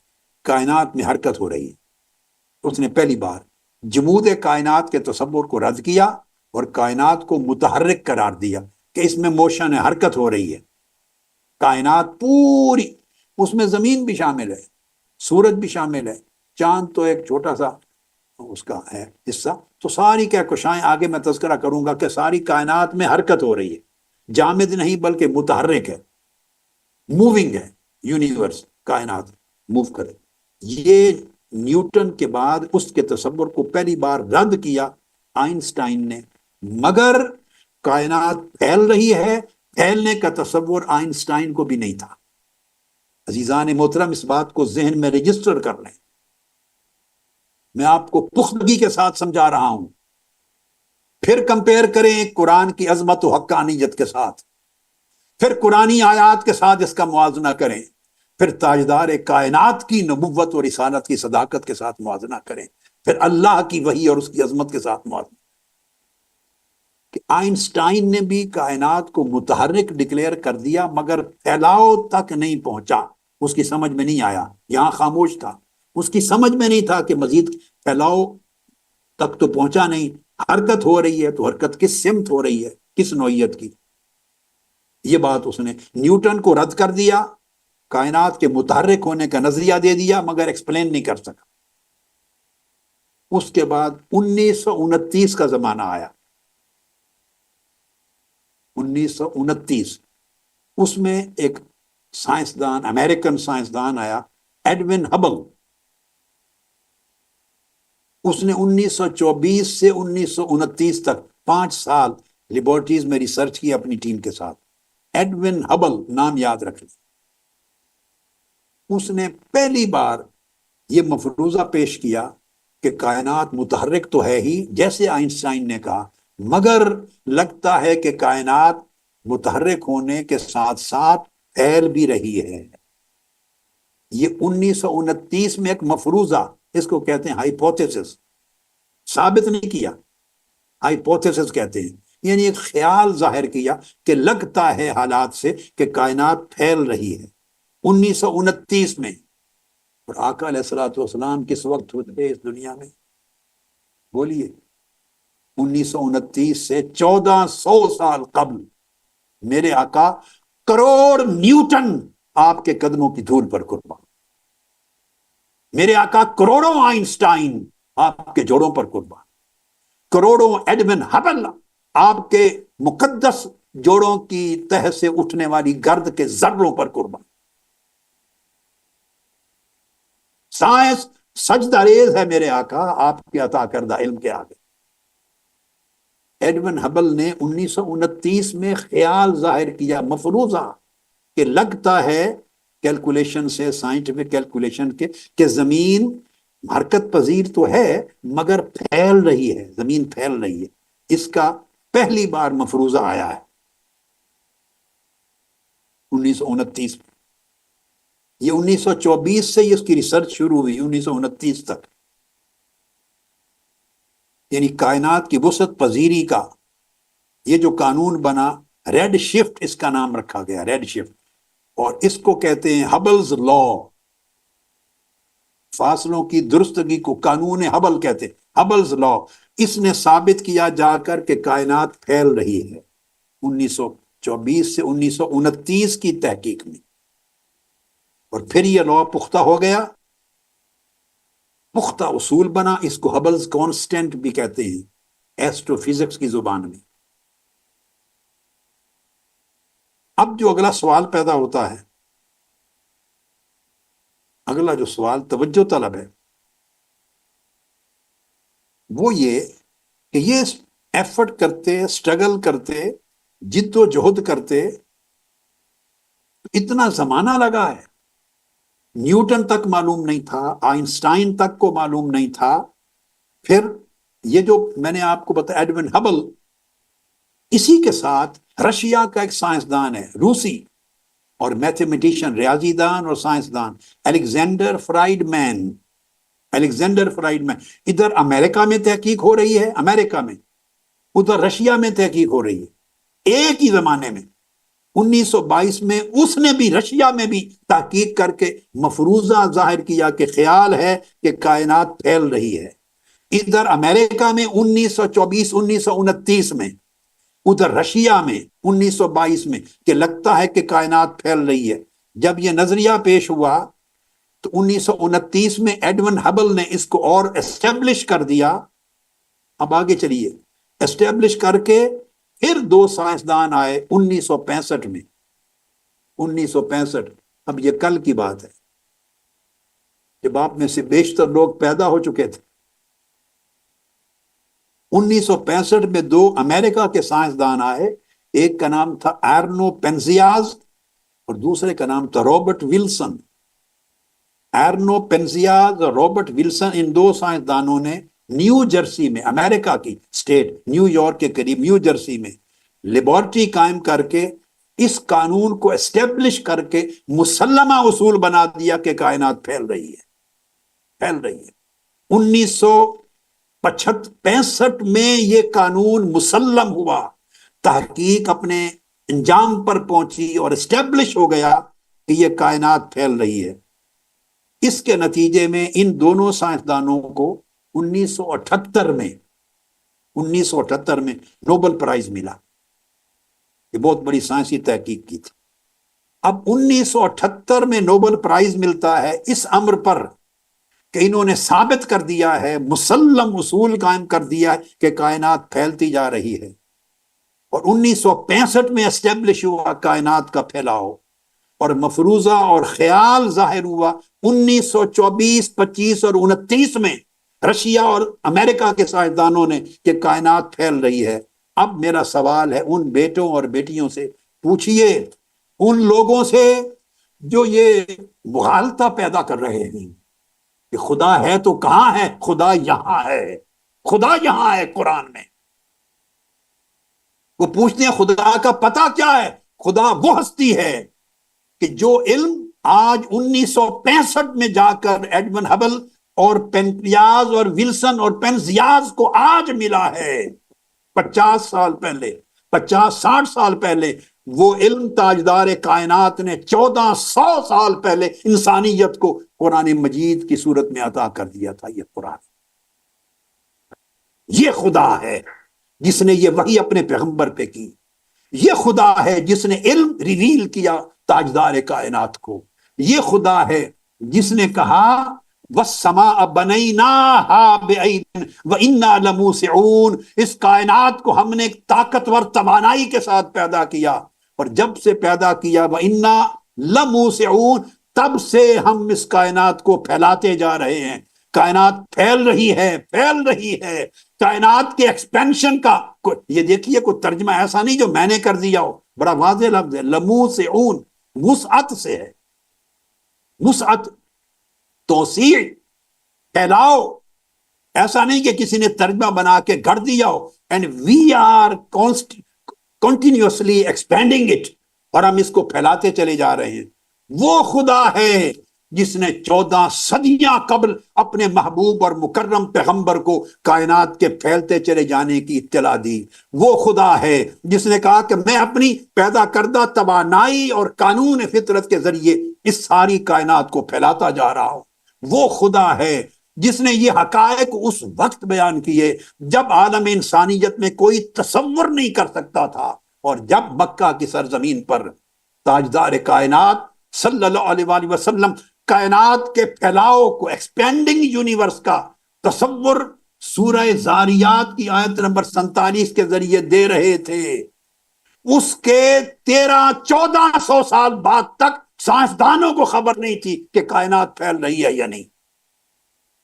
Speaker 1: کائنات میں حرکت ہو رہی ہے۔ اس نے پہلی بار جمود کائنات کے تصور کو رد کیا اور کائنات کو متحرک قرار دیا کہ اس میں موشن ہے، حرکت ہو رہی ہے۔ کائنات پوری، اس میں زمین بھی شامل ہے، سورج بھی شامل ہے، چاند تو ایک چھوٹا سا اس کا ہے حصہ. تو ساری کہکشائیں، آگے میں تذکرہ کروں گا کہ ساری کائنات میں حرکت ہو رہی ہے، جامد نہیں بلکہ متحرک ہے، موونگ ہے. یونیورس، کائنات موو کرے. یہ نیوٹن کے بعد اس کے تصور کو پہلی بار رد کیا آئنسٹائن نے. مگر کائنات پھیل رہی ہے، پھیلنے کا تصور آئنسٹائن کو بھی نہیں تھا. عزیزان محترم، اس بات کو ذہن میں رجسٹر کر لیں. میں آپ کو پختگی کے ساتھ سمجھا رہا ہوں. پھر کمپیئر کریں قرآن کی عظمت و حقانیت کے ساتھ، پھر قرآنی آیات کے ساتھ اس کا موازنہ کریں، پھر تاجدار کائنات کی نبوت اور رسالت کی صداقت کے ساتھ موازنہ کریں، پھر اللہ کی وحی اور اس کی عظمت کے ساتھ موازنہ. کہ آئنسٹائن نے بھی کائنات کو متحرک ڈکلیئر کر دیا مگر پھیلاؤ تک نہیں پہنچا. اس کی سمجھ میں نہیں آیا، یہاں خاموش تھا. اس کی سمجھ میں نہیں تھا کہ مزید پھیلاؤ تک تو پہنچا نہیں. حرکت ہو رہی ہے تو حرکت کس سمت ہو رہی ہے، کس نوعیت کی. یہ بات اس نے نیوٹن کو رد کر دیا، کائنات کے متحرک ہونے کا نظریہ دے دیا مگر ایکسپلین نہیں کر سکا. اس کے بعد 1929 کا زمانہ آیا. 1929 اس میں ایک سائنسدان، امریکن سائنسدان آیا، ایڈون ہبل. اس نے 1924 سے 1929 تک 5 سال لیبارٹریز میں ریسرچ کی اپنی ٹیم کے ساتھ. ایڈون ہبل نام یاد رکھ لیں. اس نے پہلی بار یہ مفروضہ پیش کیا کہ کائنات متحرک تو ہے ہی جیسے آئنسٹائن نے کہا، مگر لگتا ہے کہ کائنات متحرک ہونے کے ساتھ ساتھ پھیل بھی رہی ہے. یہ 1929 میں ایک مفروضہ، اس کو کہتے ہیں ہائپوتھیسس، ثابت نہیں کیا، ہائپوتھیسس کہتے ہیں. یعنی ایک خیال ظاہر کیا کہ لگتا ہے حالات سے کہ کائنات پھیل رہی ہے 1929 میں. اور آقا علیہ الصلوۃ والسلام کس وقت ہوتے اس دنیا میں؟ بولیے. 1929 سے 1400 سال قبل میرے آقا کروڑ نیوٹن آپ کے قدموں کی دھول پر قربان. میرے آقا کروڑوں آئنسٹائن آپ کے جوڑوں پر قربان. کروڑوں ایڈون ہبل آپ کے مقدس جوڑوں کی تہ سے اٹھنے والی گرد کے ذروں پر قربان. سائنس سجدہ ریز ہے میرے آقا آپ کے عطا کردہ علم کے آگے. ایڈون ہبل نے 1929 میں خیال ظاہر کیا، مفروضہ، کہ لگتا ہے کیلکولیشن سے، سائنٹیفک کیلکولیشن کے، کہ زمین حرکت پذیر تو ہے مگر پھیل رہی ہے، زمین پھیل رہی ہے. اس کا پہلی بار مفروضہ آیا ہے 1929 میں. یہ 1924 سے اس کی ریسرچ شروع ہوئی 1929 تک. یعنی کائنات کی وسعت پذیری کا یہ جو قانون بنا، ریڈ شفٹ اس کا نام رکھا گیا، ریڈ شفٹ. اور اس کو کہتے ہیں ہبلز لا. فاصلوں کی درستگی کو قانون ہبل کہتے ہیں، ہبلز لا. اس نے ثابت کیا جا کر کہ کائنات پھیل رہی ہے 1924 سے 1929 کی تحقیق میں. اور پھر یہ لا پختہ ہو گیا، پختہ اصول بنا. اس کو ہبلز کانسٹنٹ بھی کہتے ہیں ایسٹرو فزکس کی زبان میں. اب جو اگلا سوال پیدا ہوتا ہے، اگلا جو سوال توجہ طلب ہے، وہ یہ کہ یہ ایفرٹ کرتے، سٹرگل کرتے، جد و جہد کرتے، اتنا زمانہ لگا ہے. نیوٹن تک معلوم نہیں تھا، آئنسٹائن تک کو معلوم نہیں تھا. پھر یہ جو میں نے آپ کو بتایا ایڈون ہبل، اسی کے ساتھ رشیا کا ایک سائنسدان ہے، روسی اور میتھمیٹیشین، ریاضی دان اور سائنسدان، الیگزینڈر فرائیڈ مین. الیگزینڈر فرائیڈ مین. ادھر امریکہ میں تحقیق ہو رہی ہے، امریکہ میں، ادھر رشیا میں تحقیق ہو رہی ہے ایک ہی زمانے میں. 1922 میں اس نے بھی رشیا میں بھی تحقیق کر کے مفروضہ ظاہر کیا کہ خیال ہے کہ کائنات پھیل رہی ہے. ادھر امریکہ میں 1924 1929 میں، ادھر رشیا میں 1922 میں، کہ لگتا ہے کہ کائنات پھیل رہی ہے. جب یہ نظریہ پیش ہوا تو 1929 میں ایڈون ہبل نے اس کو اور اسٹیبلش کر دیا. اب آگے چلیے، اسٹیبلش کر کے پھر دو سائنسدان آئے 1965 میں. 1965، اب یہ کل کی بات ہے جب آپ میں سے بیشتر لوگ پیدا ہو چکے تھے. 1965 میں دو امریکہ کے سائنسدان آئے، ایک کا نام تھا ایرنو پینزیاز اور دوسرے کا نام تھا رابرٹ ولسن. ایرنو پینزیاز اور رابرٹ ولسن، ان دو سائنسدانوں نے نیو جرسی میں، امریکہ کی اسٹیٹ نیو یارک کے قریب نیو جرسی میں لیبارٹری قائم کر کے اس قانون کو اسٹیبلش کر کے مسلمہ اصول بنا دیا کہ کائنات پھیل رہی ہے. 1965 میں یہ قانون مسلم ہوا، تحقیق اپنے انجام پر پہنچی اور اسٹیبلش ہو گیا کہ یہ کائنات پھیل رہی ہے. اس کے نتیجے میں ان دونوں سائنسدانوں کو 1978 میں نوبل پرائز ملا. یہ بہت بڑی سائنسی تحقیق کی تھی. اب 1978 میں نوبل پرائز ملتا ہے اس امر پر کہ انہوں نے ثابت کر دیا ہے، مسلم اصول قائم کر دیا ہے کہ کائنات پھیلتی جا رہی ہے. اور 1965 میں اسٹیبلش ہوا کائنات کا پھیلاؤ، اور مفروضہ اور خیال ظاہر ہوا 1924، 25 اور 29 میں رشیا اور امریکہ کے سائنسدانوں نے کہ کائنات پھیل رہی ہے. اب میرا سوال ہے ان بیٹوں اور بیٹیوں سے، پوچھئے ان لوگوں سے جو یہ مغالطہ پیدا کر رہے ہیں کہ خدا ہے تو کہاں ہے؟ خدا یہاں ہے، خدا یہاں ہے قرآن میں. وہ پوچھتے ہیں خدا کا پتہ کیا ہے؟ خدا وہ ہستی ہے کہ جو علم آج 1965 میں جا کر ایڈون ہبل اور پینزیاز اور ولسن اور پینزیاز کو آج ملا ہے. 50 سال پہلے، 50-60 سال پہلے وہ علم تاجدار کائنات نے 1400 سال پہلے انسانیت کو قرآن مجید کی صورت میں عطا کر دیا تھا. یہ قرآن، یہ خدا ہے جس نے یہ وحی اپنے پیغمبر پہ کی. یہ خدا ہے جس نے علم ریویل کیا تاجدار کائنات کو. یہ خدا ہے جس نے کہا وَالسَّمَاءَ بَنَيْنَاهَا بِأَيْدٍ وَإِنَّا لَمُوسِعُونَ، اس کائنات کو ہم نے ایک طاقتور توانائی کے ساتھ پیدا کیا، اور جب سے پیدا کیا وَإِنَّا لَمُوسِعُونَ، تب سے ہم اس کائنات کو پھیلاتے جا رہے ہیں. کائنات پھیل رہی ہے، پھیل رہی ہے. کائنات کے ایکسپینشن کا یہ دیکھیے کوئی ترجمہ ایسا نہیں جو میں نے کر دیا ہو، بڑا واضح لفظ ہے. لَمُوسِعُونَ وسعت سے ہے، وسعت، توسیع، پھیلاؤ. ایسا نہیں کہ کسی نے ترجمہ بنا کے گھڑ دیا ہو. And we are continuously expanding it, اور ہم اس کو پھیلاتے چلے جا رہے ہیں. وہ خدا ہے جس نے 14 صدیاں قبل اپنے محبوب اور مکرم پیغمبر کو کائنات کے پھیلتے چلے جانے کی اطلاع دی. وہ خدا ہے جس نے کہا کہ میں اپنی پیدا کردہ توانائی اور قانون فطرت کے ذریعے اس ساری کائنات کو پھیلاتا جا رہا ہوں. وہ خدا ہے جس نے یہ حقائق اس وقت بیان کیے جب عالم انسانیت میں کوئی تصور نہیں کر سکتا تھا، اور جب مکہ کی سرزمین پر تاجدار کائنات صلی اللہ علیہ وآلہ وسلم کائنات کے پھیلاؤ کو، ایکسپینڈنگ یونیورس کا تصور سورہ زاریات کی آیت نمبر 47 کے ذریعے دے رہے تھے، اس کے 1300-1400 سال بعد تک سائنسدانوں کو خبر نہیں تھی کہ کائنات پھیل رہی ہے یا نہیں.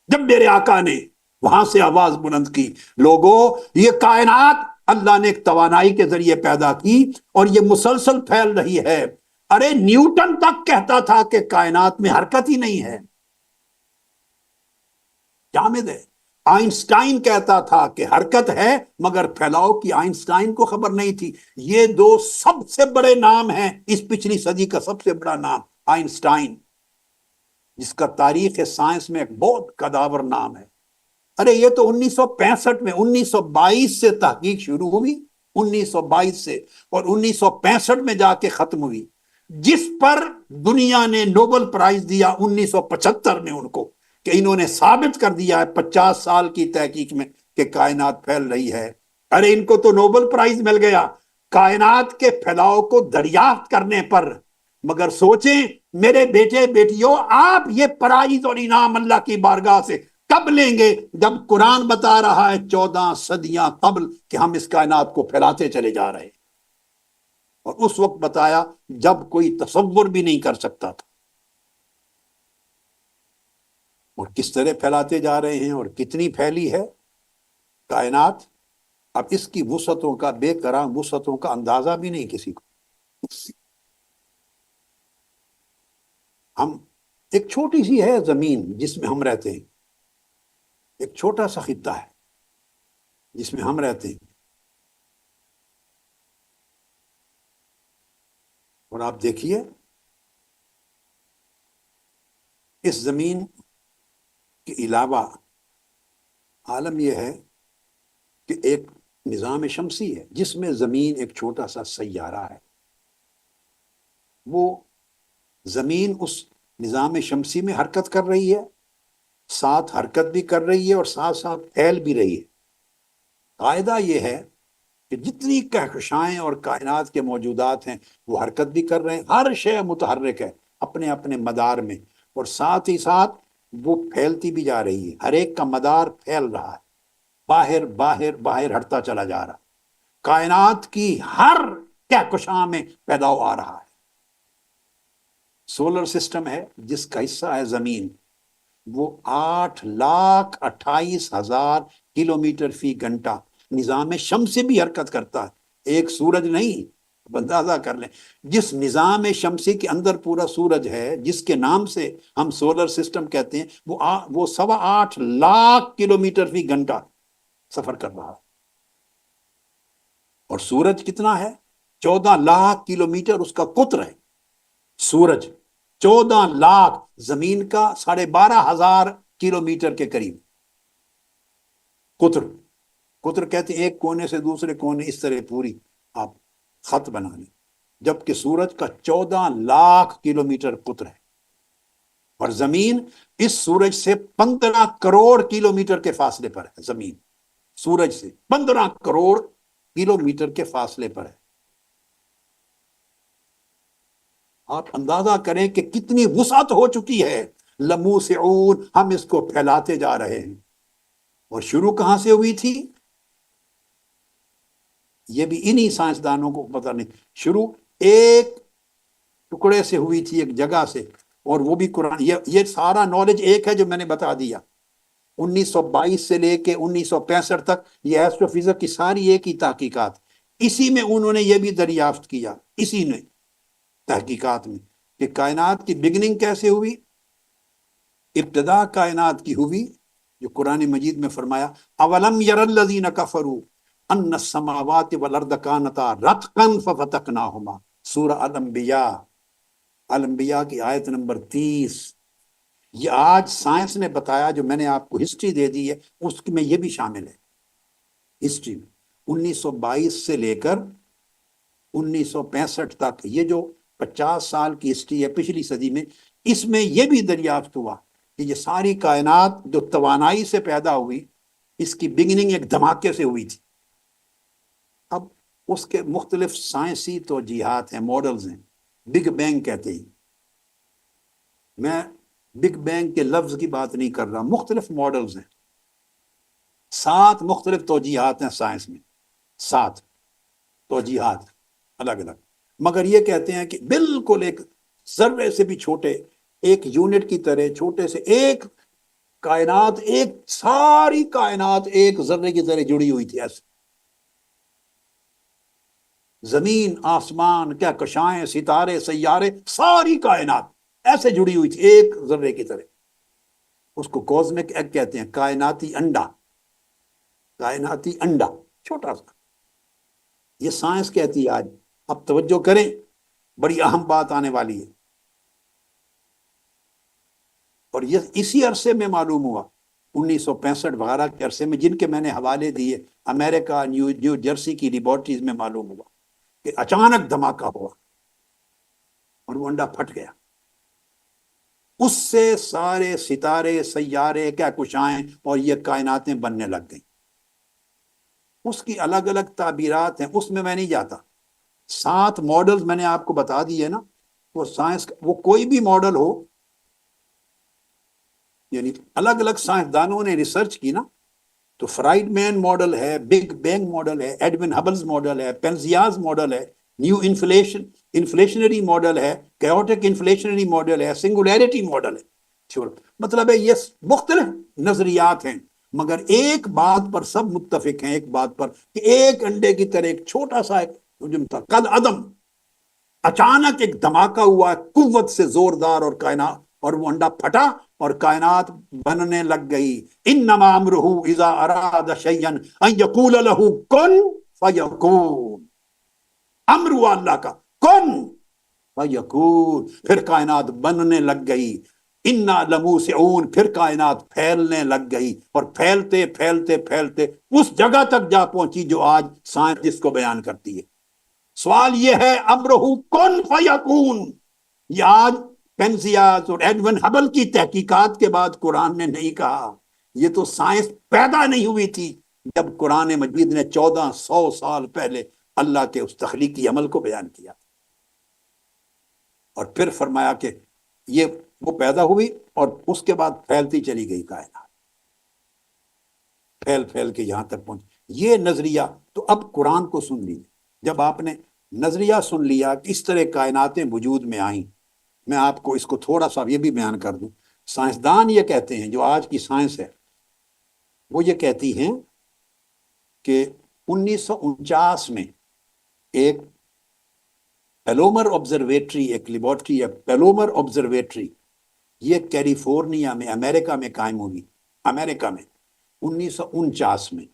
Speaker 1: جب میرے آقا نے وہاں سے آواز بلند کی، لوگوں یہ کائنات اللہ نے ایک توانائی کے ذریعے پیدا کی اور یہ مسلسل پھیل رہی ہے. ارے نیوٹن تک کہتا تھا کہ کائنات میں حرکت ہی نہیں ہے، جامد ہے. آئنسٹائن کہتا تھا کہ حرکت ہے مگر پھیلاؤ کی آئنسٹائن کو خبر نہیں تھی. یہ دو سب سے بڑے نام ہیں، اس پچھلی صدی کا سب سے بڑا نام آئنسٹائن، جس کا تاریخ سائنس میں ایک بہت قداور نام ہے. ارے یہ تو 1965 میں، 1922 سے تحقیق شروع ہوئی، 1922 سے، اور 1965 میں جا کے ختم ہوئی، جس پر دنیا نے نوبل پرائز دیا 1975 میں ان کو، کہ انہوں نے ثابت کر دیا ہے 50 سال کی تحقیق میں کہ کائنات پھیل رہی ہے. ارے ان کو تو نوبل پرائز مل گیا. کائنات کے پھیلاؤ کو دریافت کرنے پر مگر سوچیں میرے بیٹے بیٹیوں، آپ یہ پرائز اور انعام اللہ کی بارگاہ سے کب لیں گے؟ جب قرآن بتا رہا ہے 14 صدیاں قبل کہ ہم اس کائنات کو پھیلاتے چلے جا رہے ہیں، اور اس وقت بتایا جب کوئی تصور بھی نہیں کر سکتا تھا، اور کس طرح پھیلاتے جا رہے ہیں اور کتنی پھیلی ہے کائنات۔ اب اس کی وسعتوں کا، بے کرام وسعتوں کا اندازہ بھی نہیں کسی کو۔ ہم ایک چھوٹی سی ہے زمین جس میں ہم رہتے ہیں، ایک چھوٹا سا خطہ ہے جس میں ہم رہتے ہیں، اور آپ دیکھیے اس زمین کے علاوہ عالم یہ ہے کہ ایک نظام شمسی ہے جس میں زمین ایک چھوٹا سا سیارہ ہے۔ وہ زمین اس نظام شمسی میں حرکت کر رہی ہے، ساتھ حرکت بھی کر رہی ہے اور ساتھ ساتھ پھیل بھی رہی ہے۔ قاعدہ یہ ہے کہ جتنی کہکشائیں اور کائنات کے موجودات ہیں وہ حرکت بھی کر رہے ہیں، ہر شے متحرک ہے اپنے اپنے مدار میں، اور ساتھ ہی ساتھ وہ پھیلتی بھی جا رہی ہے، ہر ایک کا مدار پھیل رہا ہے، باہر باہر باہر ہٹتا چلا جا رہا ہے، کائنات کی ہر کہکشاں میں پیداو آ رہا ہے۔ سولر سسٹم ہے جس کا حصہ ہے زمین، وہ 8,28,000 کلومیٹر فی گھنٹہ نظام شمس سے بھی حرکت کرتا ہے، ایک سورج نہیں۔ اندازہ کر لیں جس نظام شمسی کے اندر پورا سورج ہے، جس کے نام سے ہم سولر سسٹم کہتے ہیں، وہ 8,25,000 کلومیٹر فی گھنٹہ سفر کر رہا ہے، اور سورج کتنا ہے؟ 14,00,000 کلومیٹر اس کا قطر ہے۔ سورج 14,00,000، زمین کا 12,500 کلومیٹر کے قریب قطر۔ قطر کہتے ہیں ایک کونے سے دوسرے کونے اس طرح پوری آپ خط بنا لیں، جبکہ سورج کا 14,00,000 کلومیٹر قطر ہے، اور زمین اس سورج سے 15 کروڑ کلومیٹر کے فاصلے پر ہے۔ زمین سورج سے 15 کروڑ کلومیٹر کے فاصلے پر ہے۔ آپ اندازہ کریں کہ کتنی وسعت ہو چکی ہے۔ لموسعون، ہم اس کو پھیلاتے جا رہے ہیں۔ اور شروع کہاں سے ہوئی تھی؟ یہ بھی انہی سائنسدانوں کو پتہ نہیں۔ شروع ایک ٹکڑے سے ہوئی تھی، ایک جگہ سے، اور وہ بھی قرآن۔ یہ سارا نالج ایک ہے جو میں نے بتا دیا۔ 1922 سے لے کے 1965 تک یہ ایسٹرو فزکس کی ساری ایک ہی تحقیقات، اسی میں انہوں نے یہ بھی دریافت کیا، اسی نے تحقیقات میں، کہ کائنات کی بگننگ کیسے ہوئی۔ ابتدا کائنات کی ہوئی جو قرآن مجید میں فرمایا اولم یر الذین کفروا ان السماوات والارض کانتا رتقا ففتقناہما، سورہ الانبیاء کی آیت نمبر 30۔ یہ آج سائنس نے بتایا، جو میں نے آپ کو ہسٹری دے دی ہے اس میں یہ بھی شامل ہے۔ ہسٹری میں 1922 سے لے کر 1965 تک، یہ جو 50 سال کی ہسٹری ہے پچھلی صدی میں، اس میں یہ بھی دریافت ہوا کہ یہ ساری کائنات جو توانائی سے پیدا ہوئی، اس کی بگننگ ایک دھماکے سے ہوئی تھی۔ اب اس کے مختلف سائنسی توجیہات ہیں، ماڈلز ہیں، بگ بینگ کہتے ہیں۔ میں بگ بینگ کے لفظ کی بات نہیں کر رہا، مختلف ماڈلز ہیں، 7 مختلف توجیہات ہیں سائنس میں، 7 توجیہات الگ الگ، مگر یہ کہتے ہیں کہ بالکل ایک ذرے سے بھی چھوٹے، ایک یونٹ کی طرح چھوٹے سے ایک کائنات، ایک ساری کائنات ایک ذرے کی طرح جڑی ہوئی تھی۔ ایسے زمین، آسمان، کہکشائیں، ستارے، سیارے، ساری کائنات ایسے جڑی ہوئی تھی ایک ذرے کی طرح۔ اس کو کوزمک ایگ کہتے ہیں، کائناتی انڈا، کائناتی انڈا چھوٹا سا۔ یہ سائنس کہتی ہے آج۔ اب توجہ کریں، بڑی اہم بات آنے والی ہے، اور یہ اسی عرصے میں معلوم ہوا، 1965 وغیرہ کے عرصے میں، جن کے میں نے حوالے دیے، امریکہ، نیو جرسی کی لیبارٹریز میں معلوم ہوا کہ اچانک دھماکہ ہوا اور وہ انڈا پھٹ گیا۔ اس سے سارے ستارے، سیارے، کہکشائیں اور یہ کائناتیں بننے لگ گئیں۔ اس کی الگ الگ تعبیرات ہیں، اس میں نہیں جاتا۔ 7 ماڈلز میں نے آپ کو بتا دیے نا، وہ سائنس وہ کوئی بھی ماڈل ہو، یعنی الگ الگ سائنسدانوں نے ریسرچ کی نا، تو فرائڈ مین ماڈل ہے، بگ بینگ ماڈل ہے، ایڈون ہبلز ماڈل ہے، پینزیاز ماڈل ہے، نیو انفلیشنری ماڈل ہے، کیوٹک انفلیشنری ماڈل ہے، سنگولیرٹی ماڈل ہے. مطلب ہے یہ مختلف نظریات ہیں، مگر ایک بات پر سب متفق ہیں، ایک بات پر کہ ایک انڈے کی طرح ایک چھوٹا سا حجم تھا، قد عدم، اچانک ایک دھماکہ ہوا قوت سے زوردار، اور کائنات، اور وہ انڈا پھٹا اور کائنات بننے لگ گئی. انما امرہ اذا اراد شیئا ان یقول لہ کن فیکون. امر ہوا اللہ کا، کن فیکون، پھر کائنات بننے لگ گئی. انا لموسعون، پھر کائنات پھیلنے لگ گئی، اور پھیلتے پھیلتے پھیلتے اس جگہ تک جا پہنچی جو آج سائنس جس کو بیان کرتی ہے. سوال یہ ہے امرہ کن فیکون، یہ آج پینزیاز اور ایڈون ہبل کی تحقیقات کے بعد قرآن نے نہیں کہا. یہ تو سائنس پیدا نہیں ہوئی تھی جب قرآن مجید نے 1400 سال پہلے اللہ کے اس تخلیقی عمل کو بیان کیا، اور پھر فرمایا کہ یہ وہ پیدا ہوئی اور اس کے بعد پھیلتی چلی گئی کائنات، پھیل پھیل کے یہاں تک پہنچ. یہ نظریہ تو اب قرآن کو سن لیجیے. جب آپ نے نظریہ سن لیا کہ اس طرح کائناتیں وجود میں آئیں، میں آپ کو اس کو تھوڑا سا یہ بھی بیان کر دوں. سائنسدان یہ کہتے ہیں، جو آج کی سائنس ہے وہ یہ کہتی ہیں کہ 1949 میں ایک پیلومر آبزرویٹری، ایک لیبارٹری ہے پیلومر آبزرویٹری، یہ کیلیفورنیا میں امریکہ میں قائم ہوئی، امریکہ میں 1949 میں،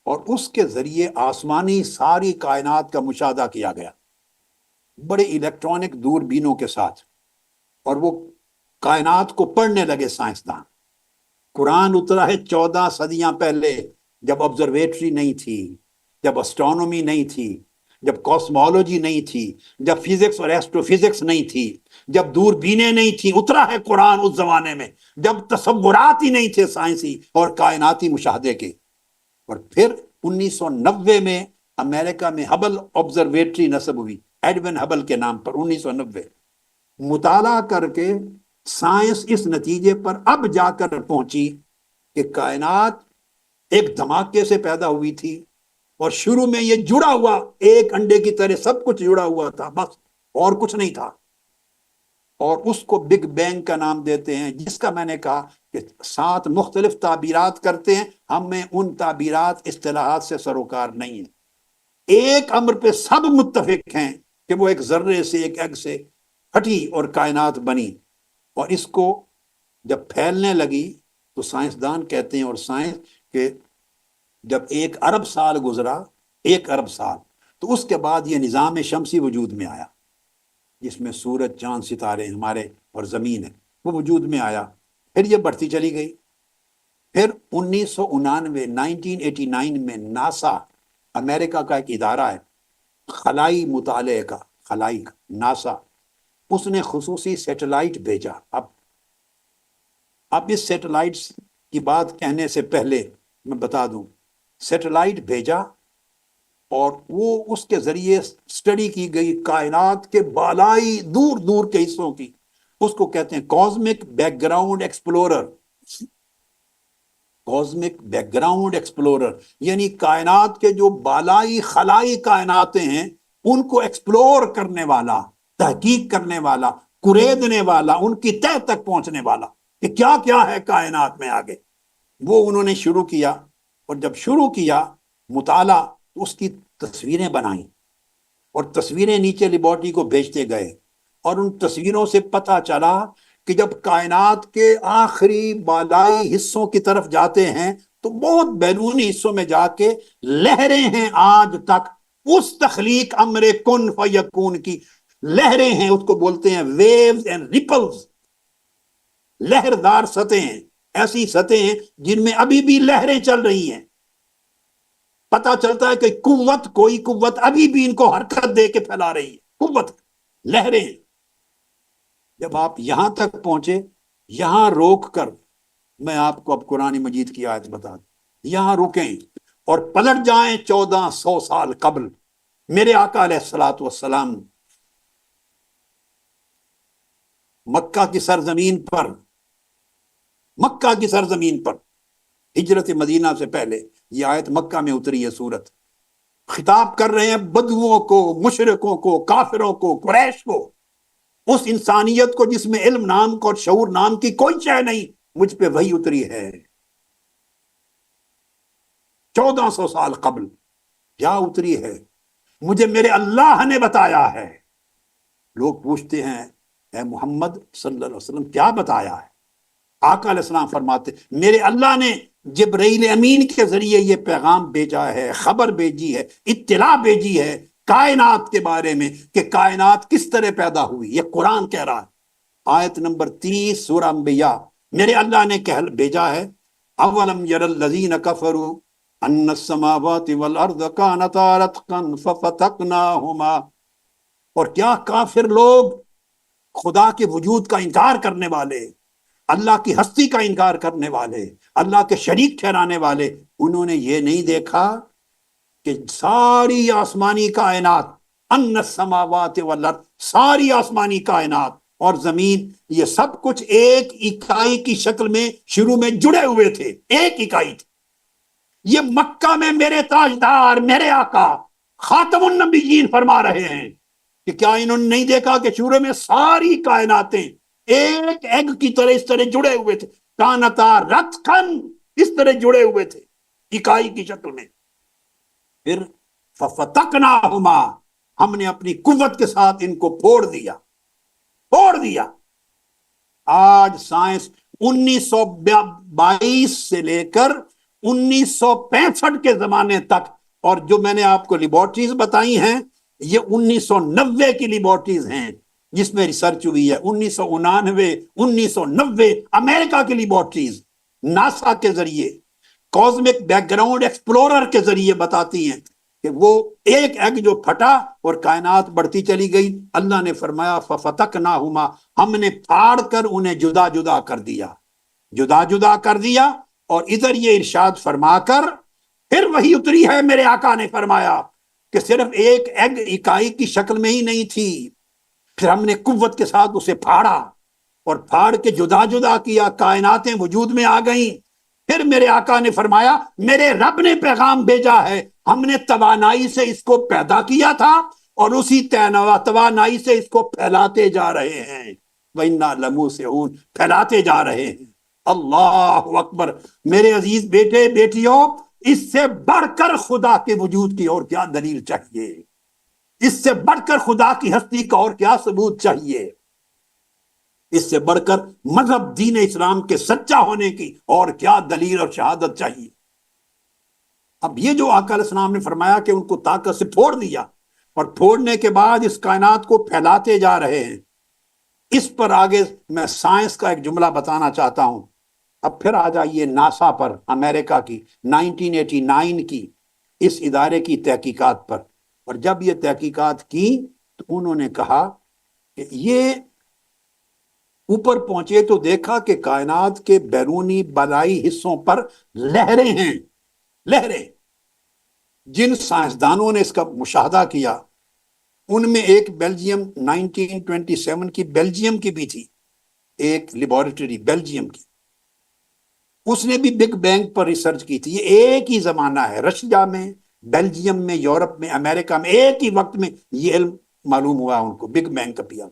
Speaker 1: اور اس کے ذریعے آسمانی ساری کائنات کا مشاہدہ کیا گیا بڑے الیکٹرانک دوربینوں کے ساتھ، اور وہ کائنات کو پڑھنے لگے سائنسدان. قرآن اترا ہے 14 صدیاں پہلے، جب آبزرویٹری نہیں تھی، جب اسٹرانومی نہیں تھی، جب کاسمولوجی نہیں تھی، جب فزکس اور ایسٹرو فزکس نہیں تھی، جب دوربینیں نہیں تھیں. اترا ہے قرآن اس زمانے میں جب تصورات ہی نہیں تھے سائنسی اور کائناتی مشاہدے کے. اور پھر 1990 میں امریکہ میں ہبل آبزرویٹری نصب ہوئی ایڈون ہبل کے نام پر. 1990 مطالعہ کر کے سائنس اس نتیجے پر اب جا کر پہنچی کہ کائنات ایک دھماکے سے پیدا ہوئی تھی، اور شروع میں یہ جڑا ہوا ایک انڈے کی طرح سب کچھ جڑا ہوا تھا، بس اور کچھ نہیں تھا. اور اس کو بگ بینگ کا نام دیتے ہیں، جس کا میں نے کہا کہ 7 مختلف تعبیرات کرتے ہیں، ہم میں ان تعبیرات اصطلاحات سے سروکار نہیں ہے. ایک امر پہ سب متفق ہیں کہ وہ ایک ذرے سے، ایک ایگ سے پھٹی اور کائنات بنی. اور اس کو جب پھیلنے لگی تو سائنسدان کہتے ہیں، اور سائنس، کہ جب 1 ارب سال گزرا، 1 ارب سال، تو اس کے بعد یہ نظام شمسی وجود میں آیا، جس میں سورج، چاند، ستارے ہمارے اور زمین ہے، وہ وجود میں آیا. پھر یہ بڑھتی چلی گئی. پھر 1989 میں ناسا، امریکہ کا ایک ادارہ ہے خلائی مطالعے کا، خلائی ناسا، اس نے خصوصی سیٹلائٹ بھیجا. اب اس سیٹلائٹ کی بات کہنے سے پہلے میں بتا دوں، سیٹلائٹ بھیجا اور وہ اس کے ذریعے سٹڈی کی گئی کائنات کے بالائی دور دور کے حصوں کی. اس کو کہتے ہیں cosmic back ground explorer. Cosmic back ground explorer یعنی کائنات کے جو بالائی خلائی کائناتیں ہیں ان کو ایکسپلور کرنے والا، تحقیق کرنے والا، کریدنے والا، ان کی تہ تک پہنچنے والا کہ کیا کیا ہے کائنات میں آگے. وہ انہوں نے شروع کیا، اور جب شروع کیا مطالعہ تو اس کی تصویریں بنائیں، اور تصویریں نیچے لیبارٹری کو بھیجتے گئے. اور ان تصویروں سے پتہ چلا کہ جب کائنات کے آخری بالائی حصوں کی طرف جاتے ہیں تو بہت بیرونی حصوں میں جا کے لہریں ہیں آج تک. اس تخلیق امر کن فیکون کی لہریں ہیں، اس کو بولتے ہیں ویوز اینڈ ریپلز، لہردار سطحیں، ایسی سطحیں جن میں ابھی بھی لہریں چل رہی ہیں. پتہ چلتا ہے کہ قوت، کوئی قوت ابھی بھی ان کو حرکت دے کے پھیلا رہی ہے، قوت، لہریں. جب آپ یہاں تک پہنچے، یہاں روک کر میں آپ کو اب قرآن مجید کی آیت بتا دوں. یہاں رکیں اور پلٹ جائیں 1400 سال قبل. میرے آقا علیہ الصلوۃ والسلام مکہ کی سرزمین پر، مکہ کی سرزمین پر ہجرت مدینہ سے پہلے یہ آیت مکہ میں اتری ہے سورت. خطاب کر رہے ہیں بدوؤں کو، مشرکوں کو، کافروں کو، قریش کو، اس انسانیت کو جس میں علم نام کو اور شعور نام کی کوئی شے نہیں. مجھ پہ وہی اتری ہے 1400 سال قبل. کیا اتری ہے؟ مجھے میرے اللہ نے بتایا ہے. لوگ پوچھتے ہیں اے محمد صلی اللہ علیہ وسلم کیا بتایا ہے؟ آقا علیہ السلام فرماتے میرے اللہ نے جبرائیل امین کے ذریعے یہ پیغام بھیجا ہے، خبر بھیجی ہے، اطلاع بھیجی ہے کائنات کے بارے میں کہ کائنات کس طرح پیدا ہوئی. یہ قرآن کہہ رہا ہے. آیت نمبر 30 سورہ انبیاء. میرے اللہ نے بھیجا ہے اولم یر الذین کفروا ان السماوات والارض کانتا رتقا ففتقناہما. اور کیا کافر لوگ، خدا کے وجود کا انکار کرنے والے، اللہ کی ہستی کا انکار کرنے والے، اللہ کے شریک ٹھہرانے والے، انہوں نے یہ نہیں دیکھا کہ ساری آسمانی کائنات، ان السماوات والارض، ساری آسمانی کائنات اور زمین، یہ سب کچھ ایک اکائی کی شکل میں شروع میں جڑے ہوئے تھے، ایک اکائی تھی. یہ مکہ میں میرے تاجدار، میرے آقا خاتم النبیین فرما رہے ہیں کہ کیا انہوں نے نہیں دیکھا کہ شروع میں ساری کائناتیں ایک ایگ کی طرح اس طرح جڑے ہوئے تھے، کانتا رتقن، اس طرح جڑے ہوئے تھے اکائی کی شکل میں. پھر ففتقناہما، ہم نے اپنی قوت کے ساتھ ان کو پھوڑ دیا. آج سائنس 1922 سے لے کر 1965 کے زمانے تک، اور جو میں نے آپ کو لیبارٹریز بتائی ہیں یہ 1990 کی لیبارٹریز ہیں جس میں ریسرچ ہوئی ہے. 1999 1990 امریکہ کی لیبارٹریز ناسا کے ذریعے، کاسمک بیک گراؤنڈ ایکسپلورر کے ذریعے بتاتی ہیں کہ وہ ایک ایگ جو پھٹا اور کائنات بڑھتی چلی گئی. اللہ نے فرمایا ففتقناہما، ہم نے پھاڑ کر انہیں جدا جدا کر دیا. اور ادھر یہ ارشاد فرما کر پھر وہی اتری ہے. میرے آقا نے فرمایا کہ صرف ایک ایگ اکائی کی شکل میں ہی نہیں تھی، پھر ہم نے قوت کے ساتھ اسے پھاڑا اور پھاڑ کے جدا جدا کیا، کائناتیں وجود میں آ گئیں. پھر میرے آقا نے فرمایا میرے رب نے پیغام بھیجا ہے، ہم نے توانائی سے اس کو پیدا کیا تھا اور اسی توانائی سے اس کو پھیلاتے جا رہے ہیں. وَإِنَّا لَمُوسِعُونَ، پھیلاتے جا رہے ہیں. اللہ اکبر. میرے عزیز بیٹے بیٹیوں، اس سے بڑھ کر خدا کے وجود کی اور کیا دلیل چاہیے؟ اس سے بڑھ کر خدا کی ہستی کا اور کیا ثبوت چاہیے؟ اس سے بڑھ کر مذہب دین اسلام کے سچا ہونے کی اور کیا دلیل اور شہادت چاہیے؟ اب یہ جو آقا علیہ السلام نے فرمایا کہ ان کو طاقت سے پھوڑ دیا اور پھوڑنے کے بعد اس کائنات کو پھیلاتے جا رہے ہیں، اس پر آگے میں سائنس کا ایک جملہ بتانا چاہتا ہوں. اب پھر آ جائیے ناسا پر، امریکہ کی 1989 کی اس ادارے کی تحقیقات پر. اور جب یہ تحقیقات کی تو انہوں نے کہا کہ یہ اوپر پہنچے تو دیکھا کہ کائنات کے بیرونی بالائی حصوں پر لہریں ہیں، لہریں. جن سائنسدانوں نے اس کا مشاہدہ کیا ان میں ایک بیلجیم 1927 کی بیلجیم کی بھی تھی، ایک لیبارٹری بیلجیم کی، اس نے بھی بگ بینگ پر ریسرچ کی تھی. یہ ایک ہی زمانہ ہے، رشیا میں، بیلجیم میں، یورپ میں، امریکہ میں، ایک ہی وقت میں یہ علم معلوم ہوا ان کو، بگ بینگ کا پیا.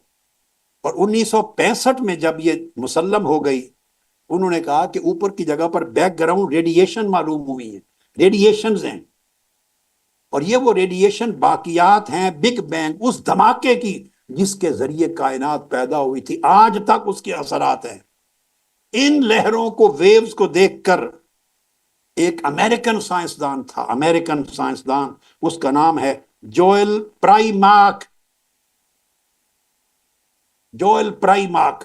Speaker 1: اور 1965 میں جب یہ مسلم ہو گئی، انہوں نے کہا کہ اوپر کی جگہ پر بیک گراؤنڈ ریڈیشن معلوم ہوئی ہیں، ریڈیشنز ہیں، اور یہ وہ ریڈیشن باقیات ہیں بگ بینگ، اس دھماکے کی جس کے ذریعے کائنات پیدا ہوئی تھی. آج تک اس کے اثرات ہیں. ان لہروں کو، ویوز کو دیکھ کر ایک امریکن سائنسدان تھا، امریکن سائنسدان، اس کا نام ہے جوئل پرائماک. جوئل پرائماک،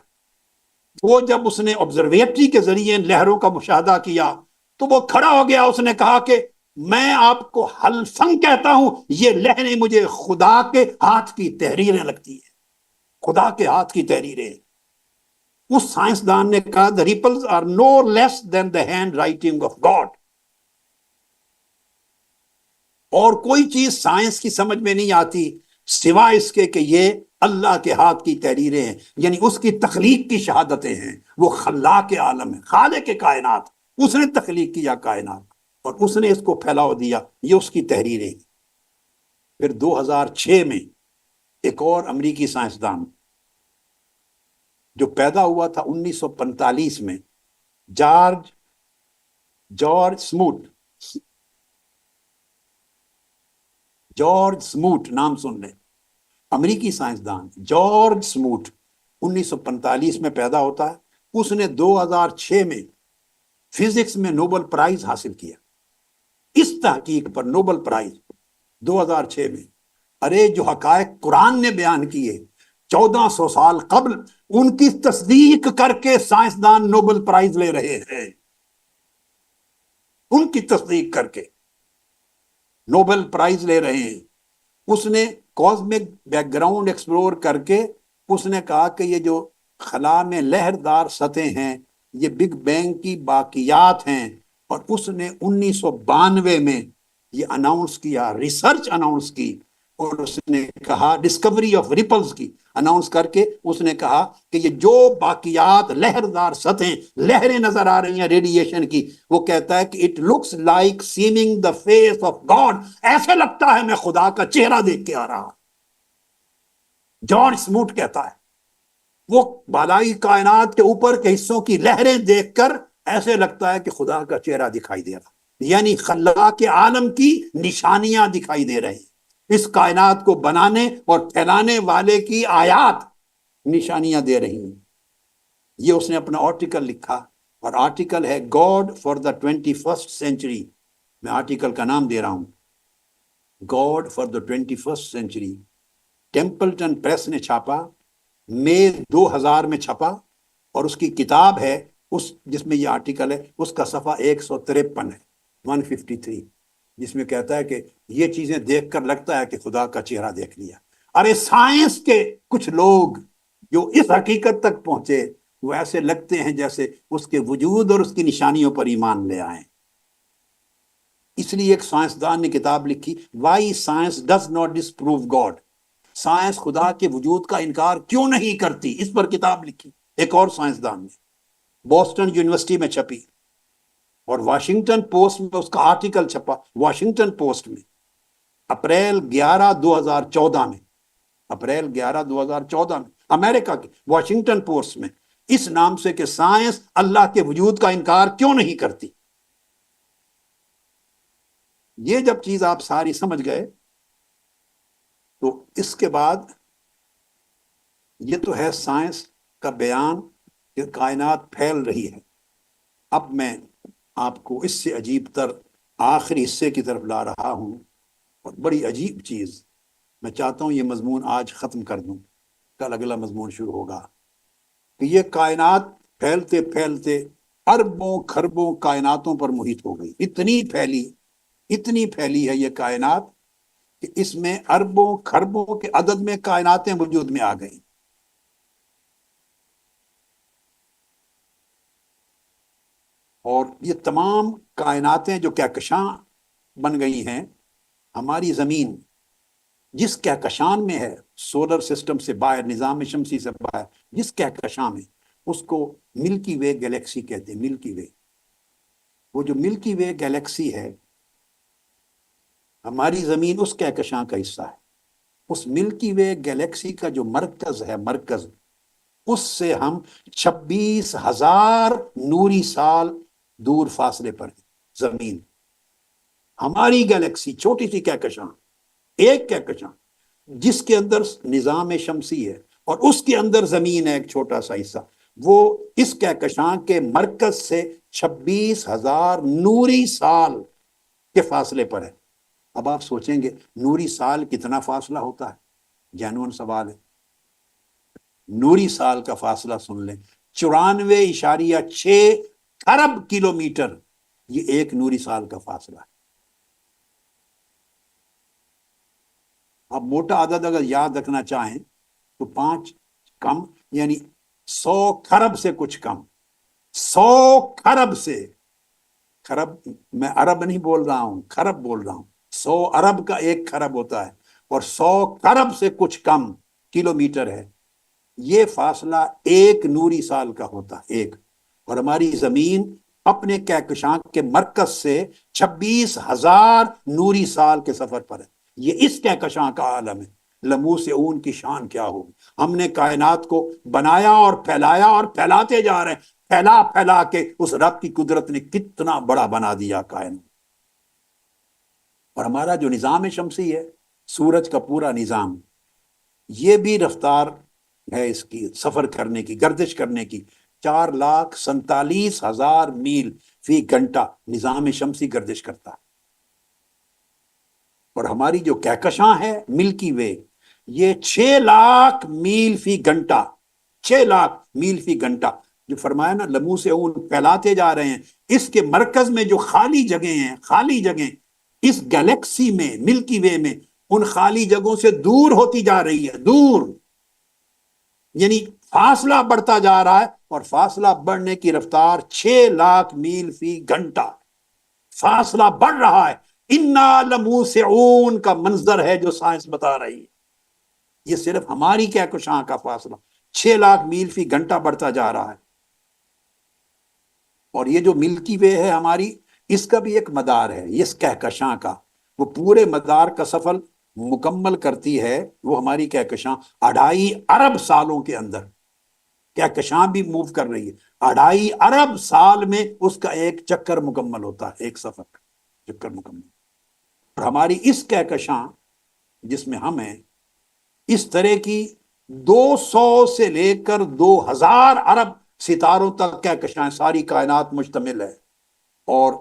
Speaker 1: وہ جب اس نے آبزرویٹری کے ذریعے ان لہروں کا مشاہدہ کیا تو وہ کھڑا ہو گیا. اس نے کہا کہ میں آپ کو حلفاً کہتا ہوں یہ لہریں مجھے خدا کے ہاتھ کی تحریریں لگتی ہیں، خدا کے ہاتھ کی تحریریں. اس سائنسدان نے کہا the ripples are no less than the hand writing of God. اور کوئی چیز سائنس کی سمجھ میں نہیں آتی سوائے اس کے کہ یہ اللہ کے ہاتھ کی تحریریں ہیں، یعنی اس کی تخلیق کی شہادتیں ہیں۔ وہ خلاق عالم ہے، خالق کائنات، اس نے تخلیق کیا کائنات اور اس نے اس کو پھیلاؤ دیا، یہ اس کی تحریریں ہیں۔ پھر 2006 میں ایک اور امریکی سائنسدان جو پیدا ہوا تھا 1945 میں، جارج سموٹ نام سن لیں، امریکی سائنسدان جارج سموٹ 1945 میں پیدا ہوتا ہے۔ اس نے 2006 میں فزکس میں نوبل پرائز حاصل کیا، اس تحقیق پر نوبل پرائز 2006 میں۔ ارے جو حقائق قرآن نے بیان کیے 1400 سال قبل، ان کی تصدیق کر کے سائنسدان نوبل پرائز لے رہے ہیں، ان کی تصدیق کر کے نوبل پرائز لے رہے ہیں۔ اس نے کاسمک بیک گراؤنڈ ایکسپلور کر کے اس نے کہا کہ یہ جو خلا میں لہردار سطح ہیں یہ بگ بینگ کی باقیات ہیں، اور اس نے 1992 میں یہ اناؤنس کیا، ریسرچ اناؤنس کی، اور اس نے کہا ڈسکوری آف ریپلز کی اناؤنس کر کے اس نے کہا کہ یہ جو باقیات لہردار سطحیں لہریں نظر آ رہی ہیں ریڈیشن کی، وہ کہتا ہے کہ it looks like seeming the face of God, ایسے لگتا ہے میں خدا کا چہرہ دیکھ کے آ رہا ہوں۔ جارج سموٹ کہتا ہے وہ بالائی کائنات کے اوپر کے حصوں کی لہریں دیکھ کر ایسے لگتا ہے کہ خدا کا چہرہ دکھائی دے رہا، یعنی خلاق عالم کی نشانیاں دکھائی دے رہے ہیں، اس کائنات کو بنانے اور پھیلانے والے کی آیات نشانیاں دے رہی ہیں۔ یہ اس نے اپنا آرٹیکل لکھا، اور آرٹیکل ہے God for the 21st century. میں آرٹیکل کا نام دے رہا ہوں God for the 21st century. ٹیمپلٹن press نے چھاپا، مئی 2000 میں چھپا، اور اس کی کتاب ہے جس میں یہ آرٹیکل ہے، اس کا صفحہ 153 ہے، 153، جس میں کہتا ہے کہ یہ چیزیں دیکھ کر لگتا ہے کہ خدا کا چہرہ دیکھ لیا۔ ارے سائنس کے کچھ لوگ جو اس حقیقت تک پہنچے وہ ایسے لگتے ہیں جیسے اس کے وجود اور اس کی نشانیوں پر ایمان لے آئیں۔ اس لیے ایک سائنسدان نے کتاب لکھی why science does not disprove God, science خدا کے وجود کا انکار کیوں نہیں کرتی، اس پر کتاب لکھی ایک اور سائنسدان نے، بوسٹن یونیورسٹی میں چھپی، اور واشنگٹن پوسٹ میں اس کا آرٹیکل چھپا، واشنگٹن پوسٹ میں اپریل 11 2014 میں، اپریل 11 2014 میں، امریکہ کے واشنگٹن پوسٹ میں، اس نام سے کہ سائنس اللہ کے وجود کا انکار کیوں نہیں کرتی۔ یہ جب چیز آپ ساری سمجھ گئے تو اس کے بعد یہ تو ہے سائنس کا بیان کہ کائنات پھیل رہی ہے۔ اب میں آپ کو اس سے عجیب تر آخری حصے کی طرف لا رہا ہوں، اور بڑی عجیب چیز، میں چاہتا ہوں یہ مضمون آج ختم کر دوں، کل اگلا مضمون شروع ہوگا، کہ یہ کائنات پھیلتے پھیلتے اربوں کھربوں کائناتوں پر محیط ہو گئی، اتنی پھیلی ہے یہ کائنات کہ اس میں اربوں کھربوں کے عدد میں کائناتیں وجود میں آ گئیں۔ اور یہ تمام کائناتیں جو کہکشاں بن گئی ہیں، ہماری زمین جس کہکشان میں ہے، سولر سسٹم سے باہر، نظام شمسی سے باہر جس کہکشاں میں، اس کو ملکی وے گلیکسی کہتے ہیں۔ ملکی وے، وہ جو ملکی وے گلیکسی ہے، ہماری زمین اس کہکشاں کا حصہ ہے۔ اس ملکی وے گلیکسی کا جو مرکز ہے، مرکز، اس سے ہم 26,000 نوری سال دور فاصلے پر ہے زمین۔ ہماری گلیکسی چھوٹی سی کہکشاں، ایک کہکشاں جس کے اندر نظام شمسی ہے اور اس کے اندر زمین ہے ایک چھوٹا سا حصہ، وہ اس کہکشاں کے مرکز سے 26,000 نوری سال کے فاصلے پر ہے۔ اب آپ سوچیں گے نوری سال کتنا فاصلہ ہوتا ہے؟ جینوئن سوال ہے۔ نوری سال کا فاصلہ سن لیں، 94.6 ارب کلومیٹر، یہ ایک نوری سال کا فاصلہ ہے۔ آپ موٹا عدد اگر یاد رکھنا چاہیں تو 5 کم، یعنی 100 کھرب سے کچھ کم، 100 کھرب سے، کھرب میں ارب نہیں بول رہا ہوں، کھرب بول رہا ہوں، 100 ارب کا ایک کھرب ہوتا ہے، اور 100 کھرب سے کچھ کم کلومیٹر ہے، یہ فاصلہ 1 نوری سال کا ہوتا ہے، ایک. اور ہماری زمین اپنے کہکشاں کے مرکز سے 26,000 نوری سال کے سفر پر ہے. یہ اس کہکشاں کا عالم ہے. لموس اون کی شان کیا ہوگی. ہم نے کائنات کو بنایا اور پھیلایا اور پھیلاتے جا رہے ہیں، پھیلا پھیلا کے اس رب کی قدرت نے کتنا بڑا بنا دیا کائنات. اور ہمارا جو نظام شمسی ہے، سورج کا پورا نظام، یہ بھی رفتار ہے اس کی سفر کرنے کی، گردش کرنے کی. 4,47,000 میل فی گھنٹہ نظام شمسی گردش کرتا ہے. اور ہماری جو کہکشاں ہے ملکی وے، یہ 6 لاکھ میل فی گھنٹہ، 6 لاکھ میل فی گھنٹہ. جو فرمایا نا لمو سے اون پھیلاتے جا رہے ہیں، اس کے مرکز میں جو خالی جگہیں ہیں، خالی جگہیں اس گلیکسی میں، ملکی وے میں، ان خالی جگہوں سے دور ہوتی جا رہی ہے، دور. یعنی فاصلہ بڑھتا جا رہا ہے، اور فاصلہ بڑھنے کی رفتار 6 لاکھ میل فی گھنٹہ. فاصلہ بڑھ رہا ہے. انا لموسعون کا منظر ہے جو سائنس بتا رہی ہے. یہ صرف ہماری کہکشاں کا فاصلہ 6 لاکھ میل فی گھنٹہ بڑھتا جا رہا ہے. اور یہ جو ملکی وے ہے ہماری، اس کا بھی ایک مدار ہے. اس کہکشاں کا وہ پورے مدار کا سفر مکمل کرتی ہے. وہ ہماری کہکشاں 2.5 ارب سالوں کے اندر، کہکشاں بھی موو کر رہی ہے. 2.5 ارب سال میں اس کا ایک چکر مکمل ہوتا ہے، ایک سفر کا چکر مکمل. اور ہماری اس کہکشاں جس میں ہم ہیں، اس طرح کی 200 سے لے کر 2000 ارب ستاروں تک کہکشاں، ساری کائنات مشتمل ہے. اور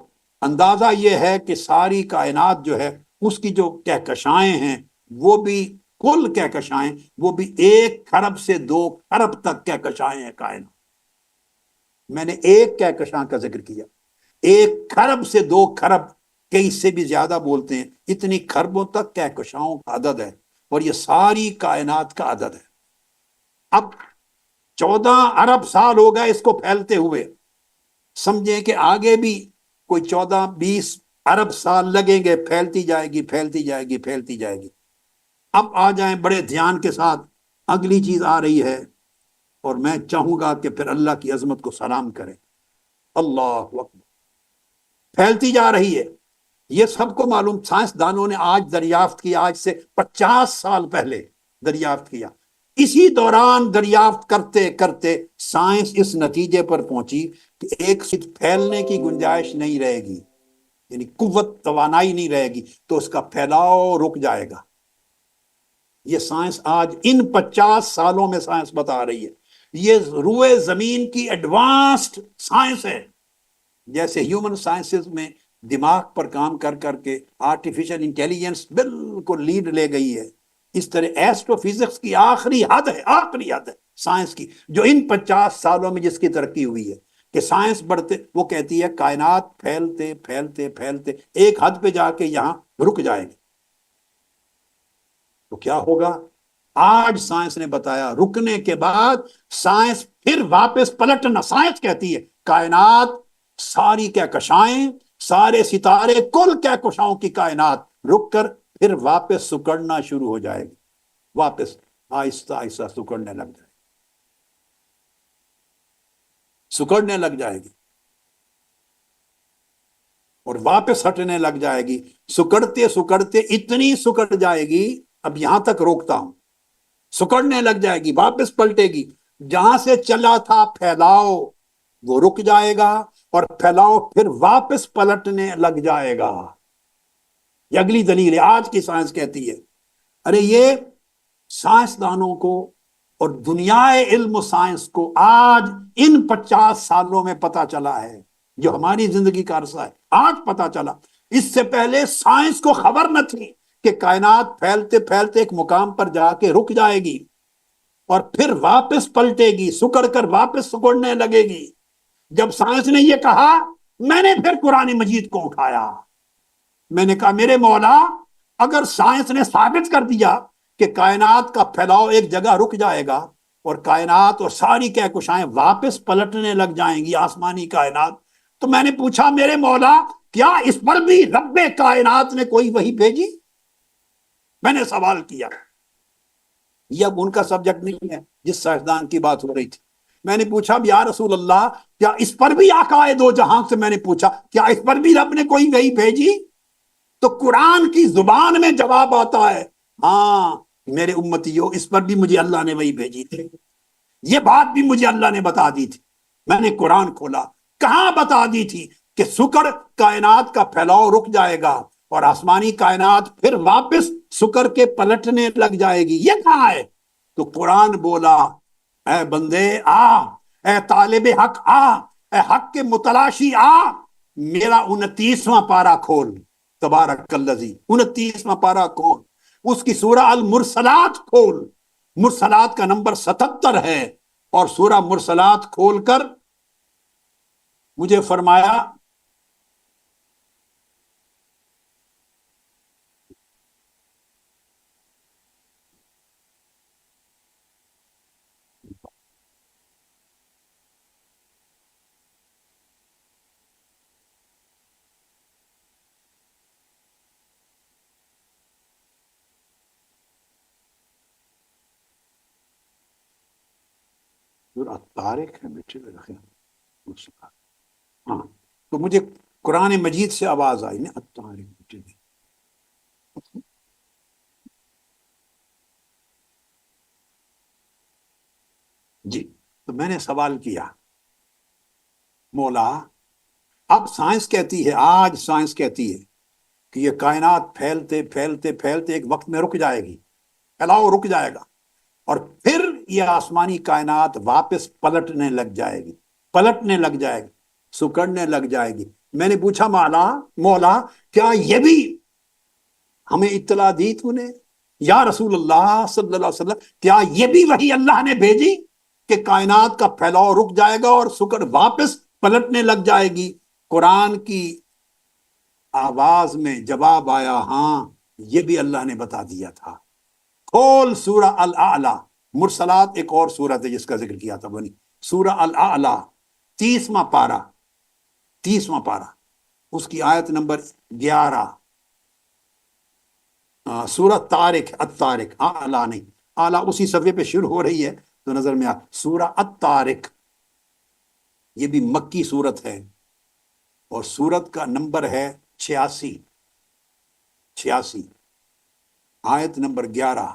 Speaker 1: اندازہ یہ ہے کہ ساری کائنات جو ہے، اس کی جو کہکشائیں ہیں، وہ بھی کل کہکشائیں، وہ بھی 1 کھرب سے 2 کھرب تک کہکشائیں ہیں کائنات. میں نے ایک کہکشاں کا ذکر کیا. 1 کھرب سے 2 کھرب، کئی سے بھی زیادہ بولتے ہیں، اتنی کھربوں تک کہکشاؤں کا عدد ہے. اور یہ ساری کائنات کا عدد ہے. اب 14 ارب سال ہو گئے اس کو پھیلتے ہوئے. سمجھیں کہ آگے بھی کوئی 14-20 ارب سال لگیں گے، پھیلتی جائے گی، پھیلتی جائے گی، پھیلتی جائے گی. اب آ جائیں بڑے دھیان کے ساتھ، اگلی چیز آ رہی ہے. اور میں چاہوں گا کہ پھر اللہ کی عظمت کو سلام کریں. اللہ اکبر. پھیلتی جا رہی ہے. یہ سب کو معلوم، سائنس دانوں نے آج دریافت کیا، آج سے 50 سال پہلے دریافت کیا. اسی دوران دریافت کرتے کرتے سائنس اس نتیجے پر پہنچی کہ ایک چیز پھیلنے کی گنجائش نہیں رہے گی، یعنی قوت توانائی نہیں رہے گی، تو اس کا پھیلاؤ رک جائے گا. یہ سائنس آج ان 50 سالوں میں سائنس بتا رہی ہے. یہ روئے زمین کی ایڈوانسڈ سائنس ہے. جیسے ہیومن سائنسز میں دماغ پر کام کر کر کے آرٹیفیشل انٹیلیجنس بالکل لیڈ لے گئی ہے، اس طرح ایسٹرو فزکس کی آخری حد ہے، آخری حد ہے سائنس کی، جو ان 50 سالوں میں جس کی ترقی ہوئی ہے کہ سائنس بڑھتے، وہ کہتی ہے کائنات پھیلتے پھیلتے پھیلتے ایک حد پہ جا کے یہاں رک جائے گی. تو کیا ہوگا؟ آج سائنس نے بتایا رکنے کے بعد سائنس پھر واپس پلٹنا. سائنس کہتی ہے کائنات، ساری کہکشائیں، سارے ستارے، کل کہکشاؤں کی کائنات رک کر پھر واپس سکڑنا شروع ہو جائے گی. واپس آہستہ آہستہ سکڑنے لگ جائے گی، سکڑنے لگ جائے گی اور واپس ہٹنے لگ جائے گی. سکڑتے سکڑتے اتنی سکڑ جائے گی، اب یہاں تک روکتا ہوں، سکڑنے لگ جائے گی، واپس پلٹے گی. جہاں سے چلا تھا پھیلاؤ وہ رک جائے گا، اور پھیلاؤ پھر واپس پلٹنے لگ جائے گا. یہ اگلی دلیل ہے. آج کی سائنس کہتی ہے، ارے یہ سائنسدانوں کو اور دنیا علم و سائنس کو آج ان 50 سالوں میں پتا چلا ہے، جو ہماری زندگی کا عرصہ ہے، آج پتا چلا. اس سے پہلے سائنس کو خبر نہ تھی کہ کائنات پھیلتے پھیلتے ایک مقام پر جا کے رک جائے گی اور پھر واپس پلٹے گی، سکڑ کر واپس سکڑنے لگے گی. جب سائنس نے یہ کہا، میں نے پھر قرآن مجید کو اٹھایا. میں نے کہا میرے مولا، اگر سائنس نے ثابت کر دیا کہ کائنات کا پھیلاؤ ایک جگہ رک جائے گا اور کائنات اور ساری کہکشائیں واپس پلٹنے لگ جائیں گی، آسمانی کائنات، تو میں نے پوچھا میرے مولا، کیا اس پر بھی رب کائنات نے کوئی وحی بھیجی؟ میں نے سوال کیا. یہ اب ان کا سبجیکٹ نہیں ہے جس سائنسدان کی بات ہو رہی تھی. میں نے پوچھا یا رسول اللہ کیا اس پر بھی آقا دو جہاں سے میں نے پوچھا کیا اس پر بھی رب نے کوئی وحی بھیجی؟ تو قرآن کی زبان میں جواب آتا ہے ہاں میرے امتیوں اس پر بھی مجھے اللہ نے وحی بھیجی تھی، یہ بات بھی مجھے اللہ نے بتا دی تھی. میں نے قرآن کھولا، کہاں بتا دی تھی کہ سکڑ کائنات کا پھیلاؤ رک جائے گا اور آسمانی کائنات پھر واپس سکر کے پلٹنے لگ جائے گی، یہ کہاں ہے؟ تو قرآن بولا اے بندے آ، اے طالب حق آ، اے حق کے متلاشی آ، میرا 29واں پارہ کھول، تبارک الذی 29واں پارہ کھول، اس کی سورہ المرسلات کھول، مرسلات کا نمبر 77 ہے، اور سورہ مرسلات کھول کر مجھے فرمایا سورہ طارق ہے بیٹے میرا خیال، ہاں تو مجھے قرآن مجید سے آواز آئی نا طارق بیٹے میں. جی تو میں نے سوال کیا مولا اب سائنس کہتی ہے، آج سائنس کہتی ہے کہ یہ کائنات پھیلتے پھیلتے پھیلتے ایک وقت میں رک جائے گی، پھیلاؤ رک جائے گا، اور پھر یہ آسمانی کائنات واپس پلٹنے لگ جائے گی، پلٹنے لگ جائے گی، سکڑنے لگ جائے گی. میں نے پوچھا مولا کیا یہ بھی ہمیں اطلاع دی تو نے یا رسول اللہ صلی اللہ علیہ وسلم، کیا یہ بھی وہی اللہ نے بھیجی کہ کائنات کا پھیلاؤ رک جائے گا اور سکڑ واپس پلٹنے لگ جائے گی؟ قرآن کی آواز میں جواب آیا ہاں یہ بھی اللہ نے بتا دیا تھا. کھول سورہ الاعلی، مرسلات ایک اور سورت ہے جس کا ذکر کیا تھا بنی، سورہ الاعلی 30واں پارہ، 30واں پارہ، اس کی آیت نمبر 11، سورہ طارق، الطارق، اعلی نہیں، اعلی اسی صفحے پہ شروع ہو رہی ہے تو نظر میں سورہ الطارق، یہ بھی مکی سورت ہے اور سورت کا نمبر ہے 86، 86 آیت نمبر 11.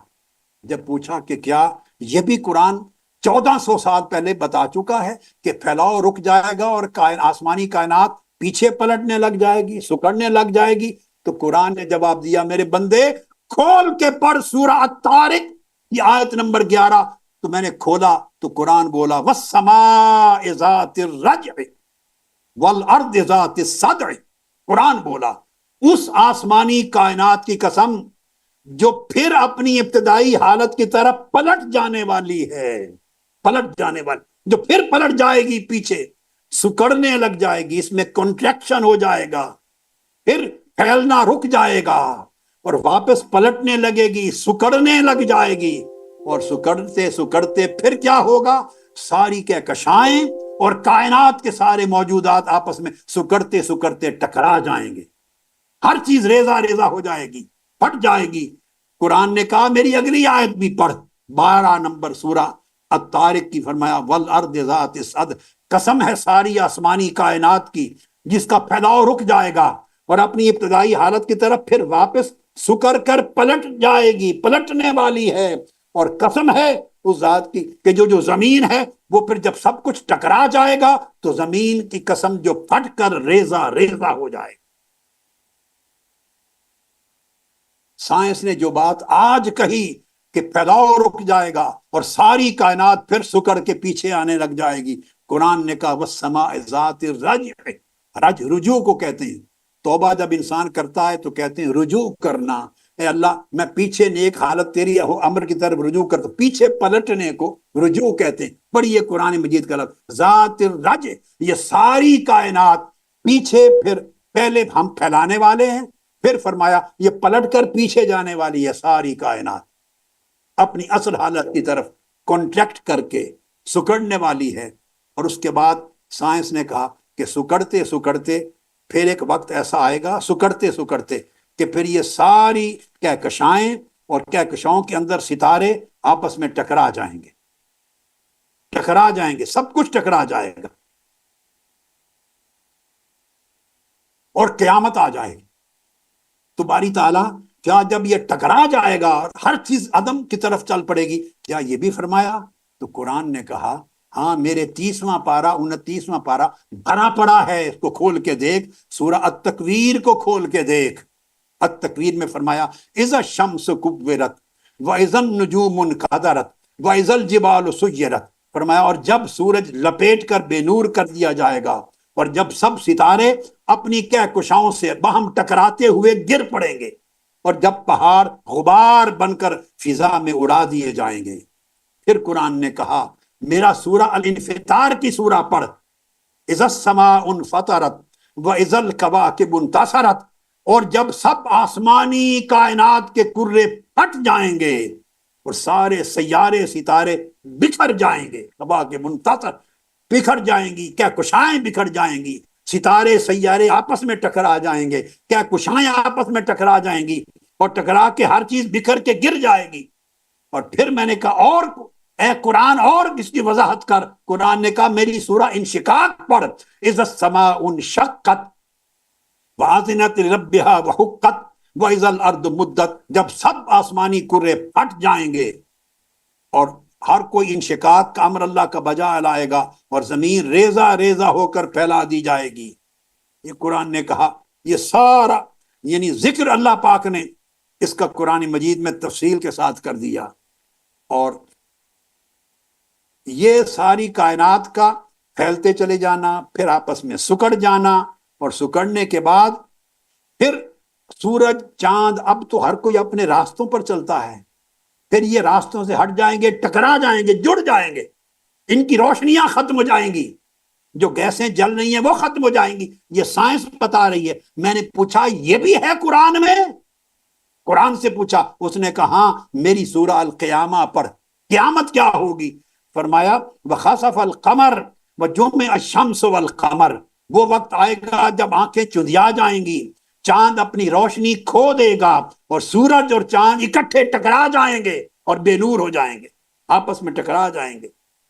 Speaker 1: جب پوچھا کہ کیا یہ بھی قرآن 1400 سال پہلے بتا چکا ہے کہ پھیلاؤ رک جائے گا اور آسمانی کائنات پیچھے پلٹنے لگ جائے گی، سکڑنے لگ جائے گی؟ تو قرآن نے جواب دیا میرے بندے کھول کے پڑھ سورہ الطارق یہ آیت نمبر 11. تو میں نے کھولا تو قرآن بولا وَالسَّمَاءِ ذَاتِ الرَّجْعِ وَالْأَرْضِ ذَاتِ الصَّدْعِ، قرآن بولا اس آسمانی کائنات کی قسم جو پھر اپنی ابتدائی حالت کی طرف پلٹ جانے والی ہے، پلٹ جانے والی، جو پھر پلٹ جائے گی، پیچھے سکڑنے لگ جائے گی، اس میں کنٹریکشن ہو جائے گا، پھر پھیلنا رک جائے گا اور واپس پلٹنے لگے گی، سکڑنے لگ جائے گی، اور سکڑتے سکڑتے پھر کیا ہوگا؟ ساری کہکشائیں اور کائنات کے سارے موجودات آپس میں سکڑتے سکڑتے ٹکرا جائیں گے، ہر چیز ریزہ ریزہ ہو جائے گی، پھٹ جائے گی. قرآن نے کہا میری اگلی آیت بھی پڑھ، 12 نمبر سورہ الطارق کی، فرمایا والارض ذات الصدع، قسم ہے ساری آسمانی کائنات کی جس کا پھیلاؤ رک جائے گا اور اپنی ابتدائی حالت کی طرف پھر واپس سکر کر پلٹ جائے گی، پلٹنے والی ہے، اور قسم ہے اس ذات کی کہ جو زمین ہے وہ پھر جب سب کچھ ٹکرا جائے گا تو زمین کی قسم جو پھٹ کر ریزہ ریزہ ہو جائے گا. سائنس نے جو بات آج کہی کہ پھیلاؤ رک جائے گا اور ساری کائنات پھر سکڑ کے پیچھے آنے لگ جائے گی، قرآن نے کہا وَالسَّمَاءِ ذَاتِ الرَّجْعِ، رج رجوع کو کہتے ہیں. توبہ جب انسان کرتا ہے تو کہتے ہیں رجوع کرنا، اے اللہ میں پیچھے نیک حالت تیری امر کی طرف رجوع کرتا، پیچھے پلٹنے کو رجوع کہتے ہیں. پڑھیے قرآن مجید کا لفظ ذات الرجع، یہ ساری کائنات پیچھے، پھر پہلے ہم پھیلانے والے ہیں، پھر فرمایا یہ پلٹ کر پیچھے جانے والی ہے ساری کائنات، اپنی اصل حالت کی طرف کنٹریکٹ کر کے سکڑنے والی ہے. اور اس کے بعد سائنس نے کہا کہ سکڑتے سکڑتے پھر ایک وقت ایسا آئے گا، سکڑتے سکڑتے، کہ پھر یہ ساری کہکشائیں اور کہکشاؤں کے اندر ستارے آپس میں ٹکرا جائیں گے، ٹکرا جائیں گے، سب کچھ ٹکرا جائے گا اور قیامت آ جائے گی۔ تو باری تعالیٰ کیا جب یہ ٹکرا جائے گا اور ہر چیز عدم کی طرف چل پڑے گی، کیا یہ بھی فرمایا؟ تو قرآن نے کہا ہاں، میرے 30واں پارہ 29واں پارہ بھرا پڑا ہے، اس کو کھول کے دیکھ، سورہ التکویر کو کھول کے دیکھ۔ التکویر میں فرمایا اذا الشمس کورت واذا النجوم انکدرت واذا الجبال سیرت، فرمایا اور جب سورج لپیٹ کر بے نور کر دیا جائے گا، اور جب سب ستارے اپنی کہکشاؤں سے باہم ٹکراتے ہوئے گر پڑیں گے، اور جب پہاڑ غبار بن کر فضا میں اڑا دیے جائیں گے۔ پھر قرآن نے کہا میرا سورہ الانفطار کی سورہ پڑھ، اذا السماء انفطرت واذا الکواکب انتصرت، اور جب سب آسمانی کائنات کے کرے پھٹ جائیں گے اور سارے سیارے ستارے بکھر جائیں گے، کواکب انتصر بکھر جائیں گی، کہکشائیں بکھر جائیں گی، ستارے سیارے آپس میں ٹکرا جائیں گے، کہکشائیں آپس میں ٹکرا جائیں گی، اور ٹکرا کے ہر چیز بکھر کے گر جائے گی۔ اور پھر میں نے کہا اور اے قرآن اور اس کی وضاحت کر۔ قرآن نے کہا میری سورہ انشقاق پڑھ، اذا السماء انشقت واذنت لربها وحقت واذا الارض مدت، جب سب آسمانی کرے پھٹ جائیں گے اور ہر کوئی انشقاق کا امر اللہ کا بجا لائے گا اور زمین ریزہ ریزہ ہو کر پھیلا دی جائے گی۔ یہ قرآن نے کہا، یہ سارا یعنی ذکر اللہ پاک نے اس کا قرآن مجید میں تفصیل کے ساتھ کر دیا، اور یہ ساری کائنات کا پھیلتے چلے جانا، پھر آپس میں سکڑ جانا، اور سکڑنے کے بعد پھر سورج چاند، اب تو ہر کوئی اپنے راستوں پر چلتا ہے، پھر یہ راستوں سے ہٹ جائیں گے، ٹکرا جائیں گے، جڑ جائیں گے، ان کی روشنیاں ختم ہو جائیں گی، جو گیسیں جل رہی ہیں وہ ختم ہو جائیں گی، یہ سائنس بتا رہی ہے۔ میں نے پوچھا یہ بھی ہے قرآن میں؟ قرآن سے پوچھا، اس نے کہا ہاں، میری سورہ القیامہ پڑھ، قیامت کیا ہوگی؟ فرمایا وخسف القمر وجمع الشمس والقمر، وہ وقت آئے گا جب آنکھیں چندیا جائیں گی، چاند اپنی روشنی کھو دے گا، اور سورج اور چاند اکٹھے ٹکرا جائیں گے اور بے نور ہو جائیں گے، آپس میں ٹکرا جائیں گے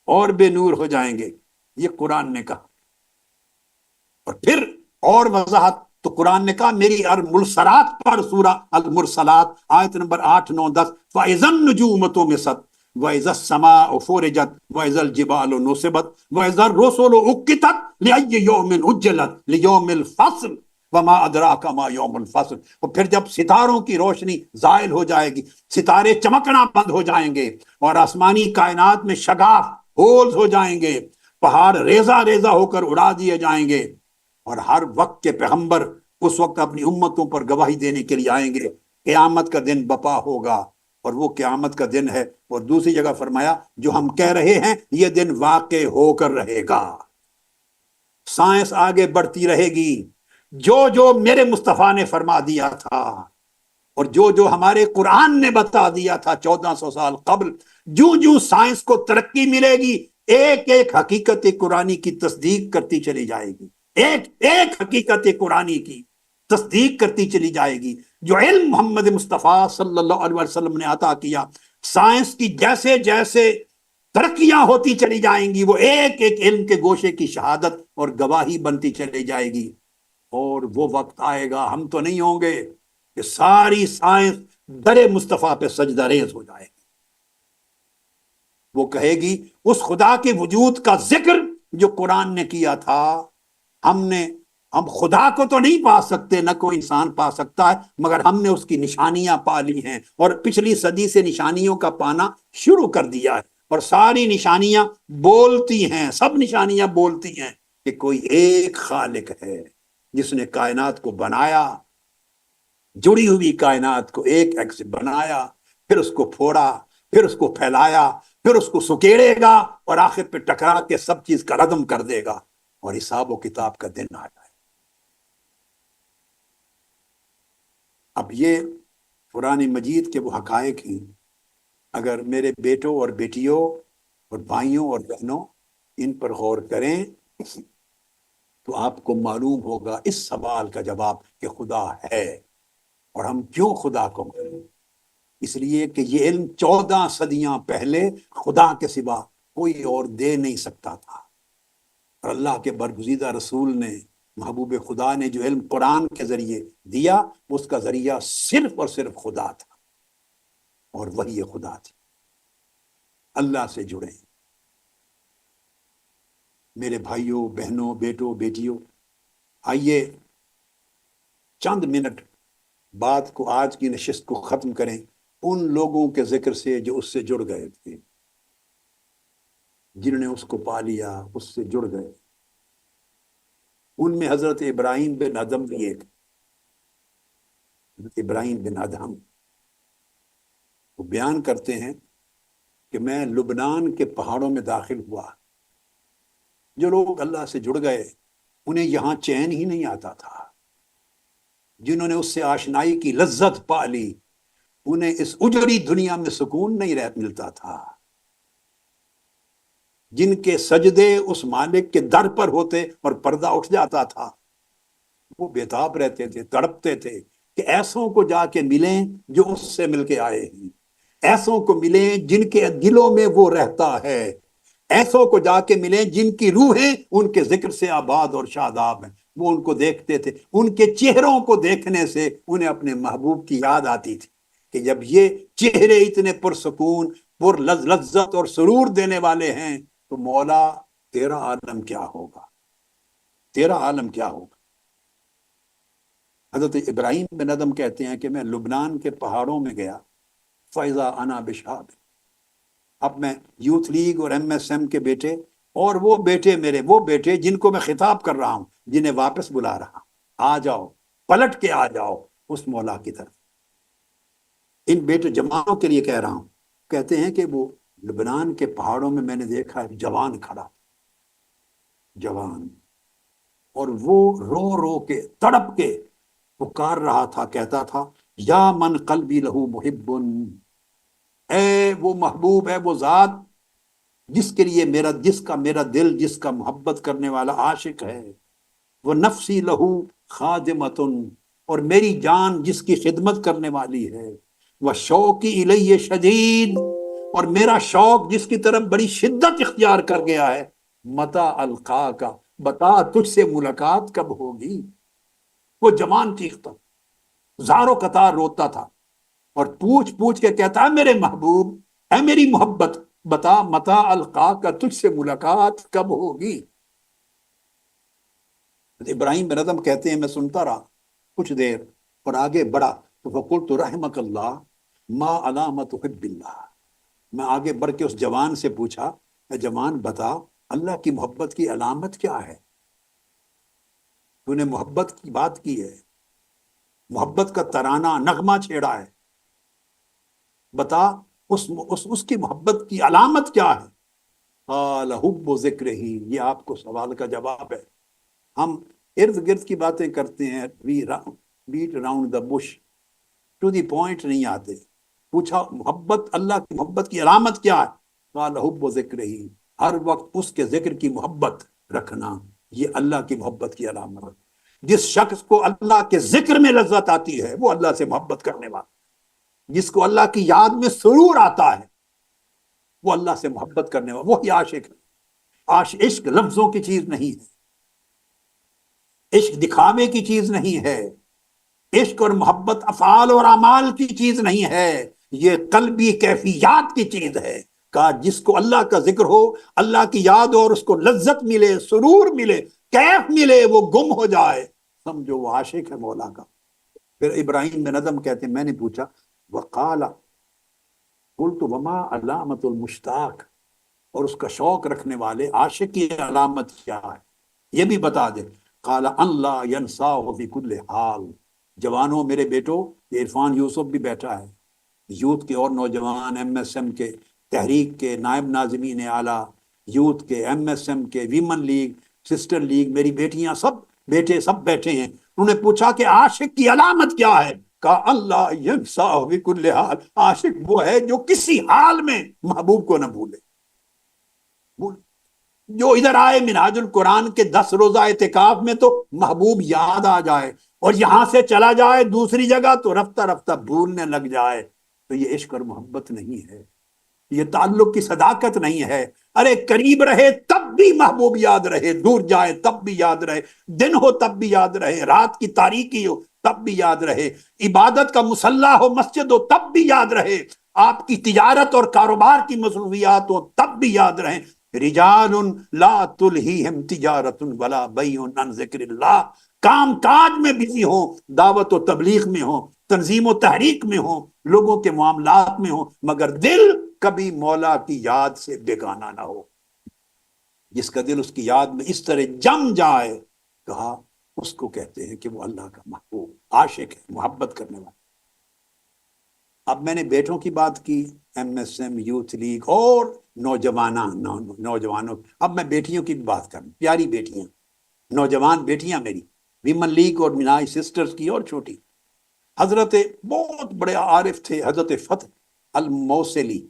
Speaker 1: اور بے نور ہو جائیں گے، یہ قرآن نے کہا۔ اور پھر اور وضاحت، تو قرآن نے کہا میری المرسلات پر، سورہ المرسلات آیت نمبر 8 9 10، فَإِذَا النُّجُومُ طُمِسَتْ وَإِذَا السَّمَاءُ فُرِجَتْ وَإِذَا الْجِبَالُ نُصِبَتْ وَإِذَا الرُّسُلُ أُقِّتَتْ لِأَيِّ يَوْمٍ أُجِّلَتْ لِيَوْمِ الْفَصْلِ وَمَا أَدْرَاكَ مَا يَوْمُ الْفَصْلِ۔ اور پھر جب ستاروں کی روشنی زائل ہو جائے گی، ستارے چمکنا بند ہو جائیں گے، اور آسمانی کائنات میں شگاف ہولز ہو جائیں گے، پہاڑ ریزہ ریزہ ہو کر اڑا دیے جائیں گے، اور ہر وقت کے پیغمبر اس وقت اپنی امتوں پر گواہی دینے کے لیے آئیں گے، قیامت کا دن بپا ہوگا، اور وہ قیامت کا دن ہے۔ اور دوسری جگہ فرمایا جو ہم کہہ رہے ہیں یہ دن واقع ہو کر رہے گا، سائنس آگے بڑھتی رہے گی، جو جو میرے مصطفیٰ نے فرما دیا تھا اور جو جو ہمارے قرآن نے بتا دیا تھا 1400 سال قبل، جو جو سائنس کو ترقی ملے گی، ایک ایک حقیقت قرآنی کی تصدیق کرتی چلی جائے گی، ایک ایک حقیقت قرآنی کی تصدیق کرتی چلی جائے گی۔ جو علم محمد مصطفیٰ صلی اللہ علیہ وسلم نے عطا کیا، سائنس کی جیسے جیسے ترقیاں ہوتی چلی جائیں گی، وہ ایک ایک علم کے گوشے کی شہادت اور گواہی بنتی چلی جائے گی، اور وہ وقت آئے گا ہم تو نہیں ہوں گے کہ ساری سائنس در مصطفیٰ پہ سجدہ ریز ہو جائے گی۔ وہ کہے گی اس خدا کے وجود کا ذکر جو قرآن نے کیا تھا، ہم خدا کو تو نہیں پا سکتے، نہ کوئی انسان پا سکتا ہے، مگر ہم نے اس کی نشانیاں پا لی ہیں، اور پچھلی صدی سے نشانیوں کا پانا شروع کر دیا ہے، اور ساری نشانیاں بولتی ہیں، سب نشانیاں بولتی ہیں کہ کوئی ایک خالق ہے جس نے کائنات کو بنایا، جڑی ہوئی کائنات کو ایک ایک سے بنایا، پھر اس کو پھوڑا، پھر اس کو پھیلایا، پھر اس کو سکیڑے گا، اور آخر پہ ٹکرا کے سب چیز کا ردم کر دے گا، اور حساب و کتاب کا دن آ جائے۔ اب یہ قرآن مجید کے وہ حقائق ہیں، اگر میرے بیٹوں اور بیٹیوں اور بھائیوں اور بہنوں ان پر غور کریں تو آپ کو معلوم ہوگا اس سوال کا جواب کہ خدا ہے، اور ہم کیوں خدا کو مانیں۔ اس لیے کہ یہ علم 14 صدیاں پہلے خدا کے سوا کوئی اور دے نہیں سکتا تھا، اور اللہ کے برگزیدہ رسول نے، محبوب خدا نے جو علم قرآن کے ذریعے دیا، اس کا ذریعہ صرف اور صرف خدا تھا، اور وہی خدا تھی۔ اللہ سے جڑیں میرے بھائیوں، بہنوں، بیٹوں، بیٹیوں۔ آئیے چند منٹ بات کو، آج کی نشست کو ختم کریں ان لوگوں کے ذکر سے جو اس سے جڑ گئے تھے، جنہوں نے اس کو پا لیا، اس سے جڑ گئے۔ ان میں حضرت ابراہیم بن ادہم بھی ایک۔ حضرت ابراہیم بن ادہم وہ بیان کرتے ہیں کہ میں لبنان کے پہاڑوں میں داخل ہوا، جو لوگ اللہ سے جڑ گئے انہیں یہاں چین ہی نہیں آتا تھا، جنہوں نے اس سے آشنائی کی لذت پا لی انہیں اس اجڑی دنیا میں سکون نہیں ملتا تھا۔ جن کے سجدے اس مالک کے در پر ہوتے اور پردہ اٹھ جاتا تھا، وہ بےتاب رہتے تھے، تڑپتے تھے کہ ایسوں کو جا کے ملیں جو اس سے مل کے آئے ہیں، ایسوں کو ملیں جن کے دلوں میں وہ رہتا ہے، ایسوں کو جا کے ملیں جن کی روحیں ان کے ذکر سے آباد اور شاداب ہیں۔ وہ ان کو دیکھتے تھے، ان کے چہروں کو دیکھنے سے انہیں اپنے محبوب کی یاد آتی تھی کہ جب یہ چہرے اتنے پرسکون، پر لذت اور سرور دینے والے ہیں تو مولا تیرا عالم کیا ہوگا، تیرا عالم کیا ہوگا۔ حضرت ابراہیم بن ادہم کہتے ہیں کہ میں لبنان کے پہاڑوں میں گیا، فیضا انا بشاب۔ اب میں یوتھ لیگ اور ایم ایس ایم کے بیٹے اور وہ بیٹے جن کو میں خطاب کر رہا ہوں، جنہیں واپس بلا رہا ہوں، آ جاؤ، پلٹ کے آ جاؤ اس مولا کی طرف۔ ان بیٹے جوانوں کے لیے کہہ رہا ہوں۔ کہتے ہیں کہ وہ لبنان کے پہاڑوں میں میں نے دیکھا ایک جوان کھڑا، جوان، اور وہ رو رو کے تڑپ کے پکار رہا تھا، کہتا تھا یا من قلبی لہو محب، اے وہ محبوب ہے، وہ ذات جس کے لیے جس کا میرا دل، جس کا محبت کرنے والا عاشق ہے، وہ نفسی لہو خادمۃ، اور میری جان جس کی خدمت کرنے والی ہے، وہ شوقی الیہ شدید، اور میرا شوق جس کی طرف بڑی شدت اختیار کر گیا ہے، متا القا کا، بتا تجھ سے ملاقات کب ہوگی۔ وہ جوان چیختا، زاروں قطار روتا تھا اور پوچھ پوچھ کے کہتا ہے میرے محبوب، اے میری محبت، بتا متا القا کا، تجھ سے ملاقات کب ہوگی۔ ابراہیم بن ادہم کہتے ہیں میں سنتا رہا کچھ دیر اور آگے بڑھا تو فقلت رحمک اللہ ما علامت حب اللہ، میں آگے بڑھ کے اس جوان سے پوچھا، اے جوان بتا اللہ کی محبت کی علامت کیا ہے؟ تو نے محبت کی بات کی ہے، محبت کا ترانہ نغمہ چھیڑا ہے، بتا اس کی محبت کی علامت کیا ہے؟ قال حب ذکر ہی، یہ آپ کو سوال کا جواب ہے۔ ہم ارد گرد کی باتیں کرتے ہیں، beat around the bush, to the point نہیں آتے۔ پوچھا محبت، اللہ کی محبت کی علامت کیا ہے؟ قال حب ذکر ہی، ہر وقت اس کے ذکر کی محبت رکھنا، یہ اللہ کی محبت کی علامت ہے۔ جس شخص کو اللہ کے ذکر میں لذت آتی ہے وہ اللہ سے محبت کرنے والا، جس کو اللہ کی یاد میں سرور آتا ہے وہ اللہ سے محبت کرنے والا، وہی عاشق ہے۔ عشق لفظوں کی چیز نہیں ہے، عشق دکھاوے کی چیز نہیں ہے، عشق اور محبت افعال اور اعمال کی چیز نہیں ہے، یہ قلبی کیفیات کی چیز ہے۔ کہ جس کو اللہ کا ذکر ہو، اللہ کی یاد ہو اور اس کو لذت ملے، سرور ملے، کیف ملے، وہ گم ہو جائے، سمجھو وہ عاشق ہے مولا کا۔ پھر ابراہیم بن ادہم کہتے ہیں میں نے پوچھا وقال قلت وما علامت المشتاق، اور اس کا شوق رکھنے والے عاشق کی علامت کیا ہے یہ بھی بتا دے۔ قال ان لا ينساه في كل حال، جوانوں میرے بیٹو، یہ عرفان یوسف بھی بیٹھا ہے، یوتھ کے اور نوجوان، ایم ایس ایم کے، تحریک کے نائب ناظمین اعلیٰ، یوتھ کے، ایم ایس ایم کے، ویمن لیگ، سسٹر لیگ، میری بیٹیاں، سب بیٹے سب بیٹھے ہیں۔ انہوں نے پوچھا کہ عاشق کی علامت کیا ہے؟ کہا اللہ ینساہ فی کل حال، عاشق وہ ہے جو کسی حال میں محبوب کو نہ بھولے۔ جو ادھر آئے منہاج القرآن کے 10 روزہ اعتکاف میں تو محبوب یاد آ جائے، اور یہاں سے چلا جائے دوسری جگہ تو رفتہ رفتہ بھولنے لگ جائے۔ تو یہ عشق اور محبت نہیں ہے، یہ تعلق کی صداقت نہیں ہے۔ ارے قریب رہے تب بھی محبوب یاد رہے، دور جائے تب بھی یاد رہے، دن ہو تب بھی یاد رہے، رات کی تاریکی ہو تب بھی یاد رہے، عبادت کا مصلی ہو مسجد ہو تب بھی یاد رہے، آپ کی تجارت اور کاروبار کی مصروفیات ہو تب بھی یاد رہیں۔ رجال لا تلہیہم تجارت ولا بیع عن ذکر اللہ، کام کاج میں بزی ہوں، دعوت و تبلیغ میں ہوں، تنظیم و تحریک میں ہوں، لوگوں کے معاملات میں ہوں، مگر دل کبھی مولا کی یاد سے بیگانہ نہ ہو۔ جس کا دل اس کی یاد میں اس طرح جم جائے، کہا اس کو کہتے ہیں کہ وہ اللہ کا محبوب عاشق ہے، محبت کرنے والا۔ اب میں نے بیٹوں کی بات کی، M S M, youth league اور نوجوانوں، اب میں بیٹیوں کی بھی بات کروں، پیاری بیٹیاں، نوجوان بیٹیاں میری، ویمن لیگ اور منائی سسٹرز کی اور چھوٹی۔ حضرت بہت بڑے عارف تھے حضرت فتح الموصلی،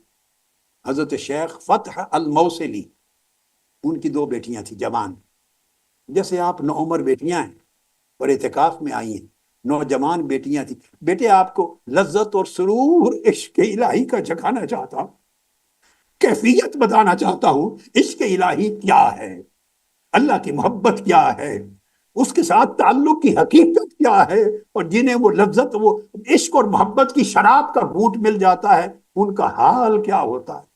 Speaker 1: حضرت شیخ فتح الموصلی، ان کی 2 بیٹیاں تھیں جوان، جیسے آپ نوعمر بیٹیاں ہیں اور اعتکاف میں آئی ہیں، نوجوان بیٹیاں تھیں۔ بیٹے آپ کو لذت اور سرور عشق الہی کا جگانا چاہتا ہوں، کیفیت بتانا چاہتا ہوں، عشق الہی کیا ہے، اللہ کی محبت کیا ہے، اس کے ساتھ تعلق کی حقیقت کیا ہے، اور جنہیں وہ لذت، وہ عشق اور محبت کی شراب کا گھونٹ مل جاتا ہے، ان کا حال کیا ہوتا ہے۔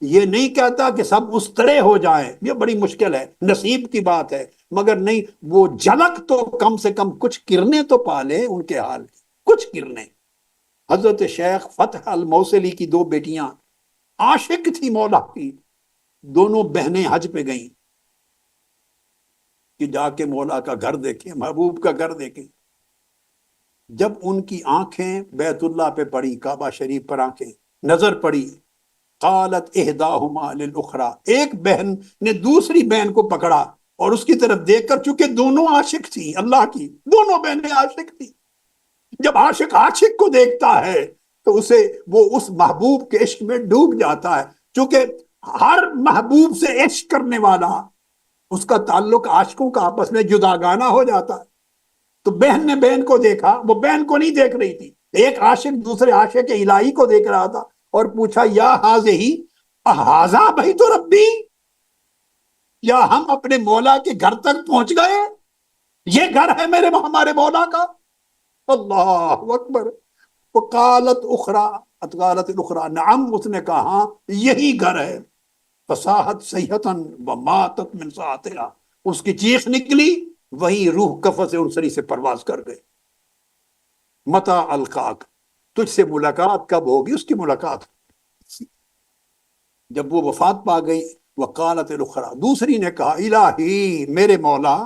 Speaker 1: یہ نہیں کہتا کہ سب مسترے ہو جائیں، یہ بڑی مشکل ہے، نصیب کی بات ہے، مگر نہیں، وہ جھلک تو کم سے کم کچھ کرنے تو پالے ان کے حال کی، کچھ کرنے۔ حضرت شیخ فتح الموصلی کی 2 بیٹیاں عاشق تھی مولا کی، دونوں بہنیں حج پہ گئیں کہ جا کے مولا کا گھر دیکھیں، محبوب کا گھر دیکھیں۔ جب ان کی آنکھیں بیت اللہ پہ پڑی، کعبہ شریف پر آنکھیں نظر پڑی، قالت احداہما للاخری، ایک بہن نے دوسری بہن کو پکڑا اور اس کی طرف دیکھ کر، چونکہ دونوں عاشق تھی اللہ کی، دونوں بہنیں عاشق تھی، جب عاشق عاشق کو دیکھتا ہے تو اسے، وہ اس محبوب کے عشق میں ڈوب جاتا ہے، چونکہ ہر محبوب سے عشق کرنے والا، اس کا تعلق عاشقوں کا آپس میں جداگانہ ہو جاتا ہے۔ تو بہن نے بہن کو دیکھا، وہ بہن کو نہیں دیکھ رہی تھی، ایک عاشق دوسرے عاشق الہی کو دیکھ رہا تھا، اور پوچھا یا حاضی احاذا بیت ربی، یا ہم اپنے مولا کے گھر تک پہنچ گئے، یہ گھر ہے میرے ہمارے مولا کا۔ اللہ اکبر۔ وقالت الاخری نعم، اس نے کہا ہاں یہی گھر ہے۔ فصاحت صیحتاً وماتت من ساعتها، اس کی چیخ نکلی، وہی روح کفن سے انسری سے پرواز کر گئے۔ متی القاک، تجھ سے ملاقات کب ہوگی؟ اس کی ملاقات جب وہ وفات پا گئی۔ وقالت الاخری، دوسری نے کہا الہی میرے مولا،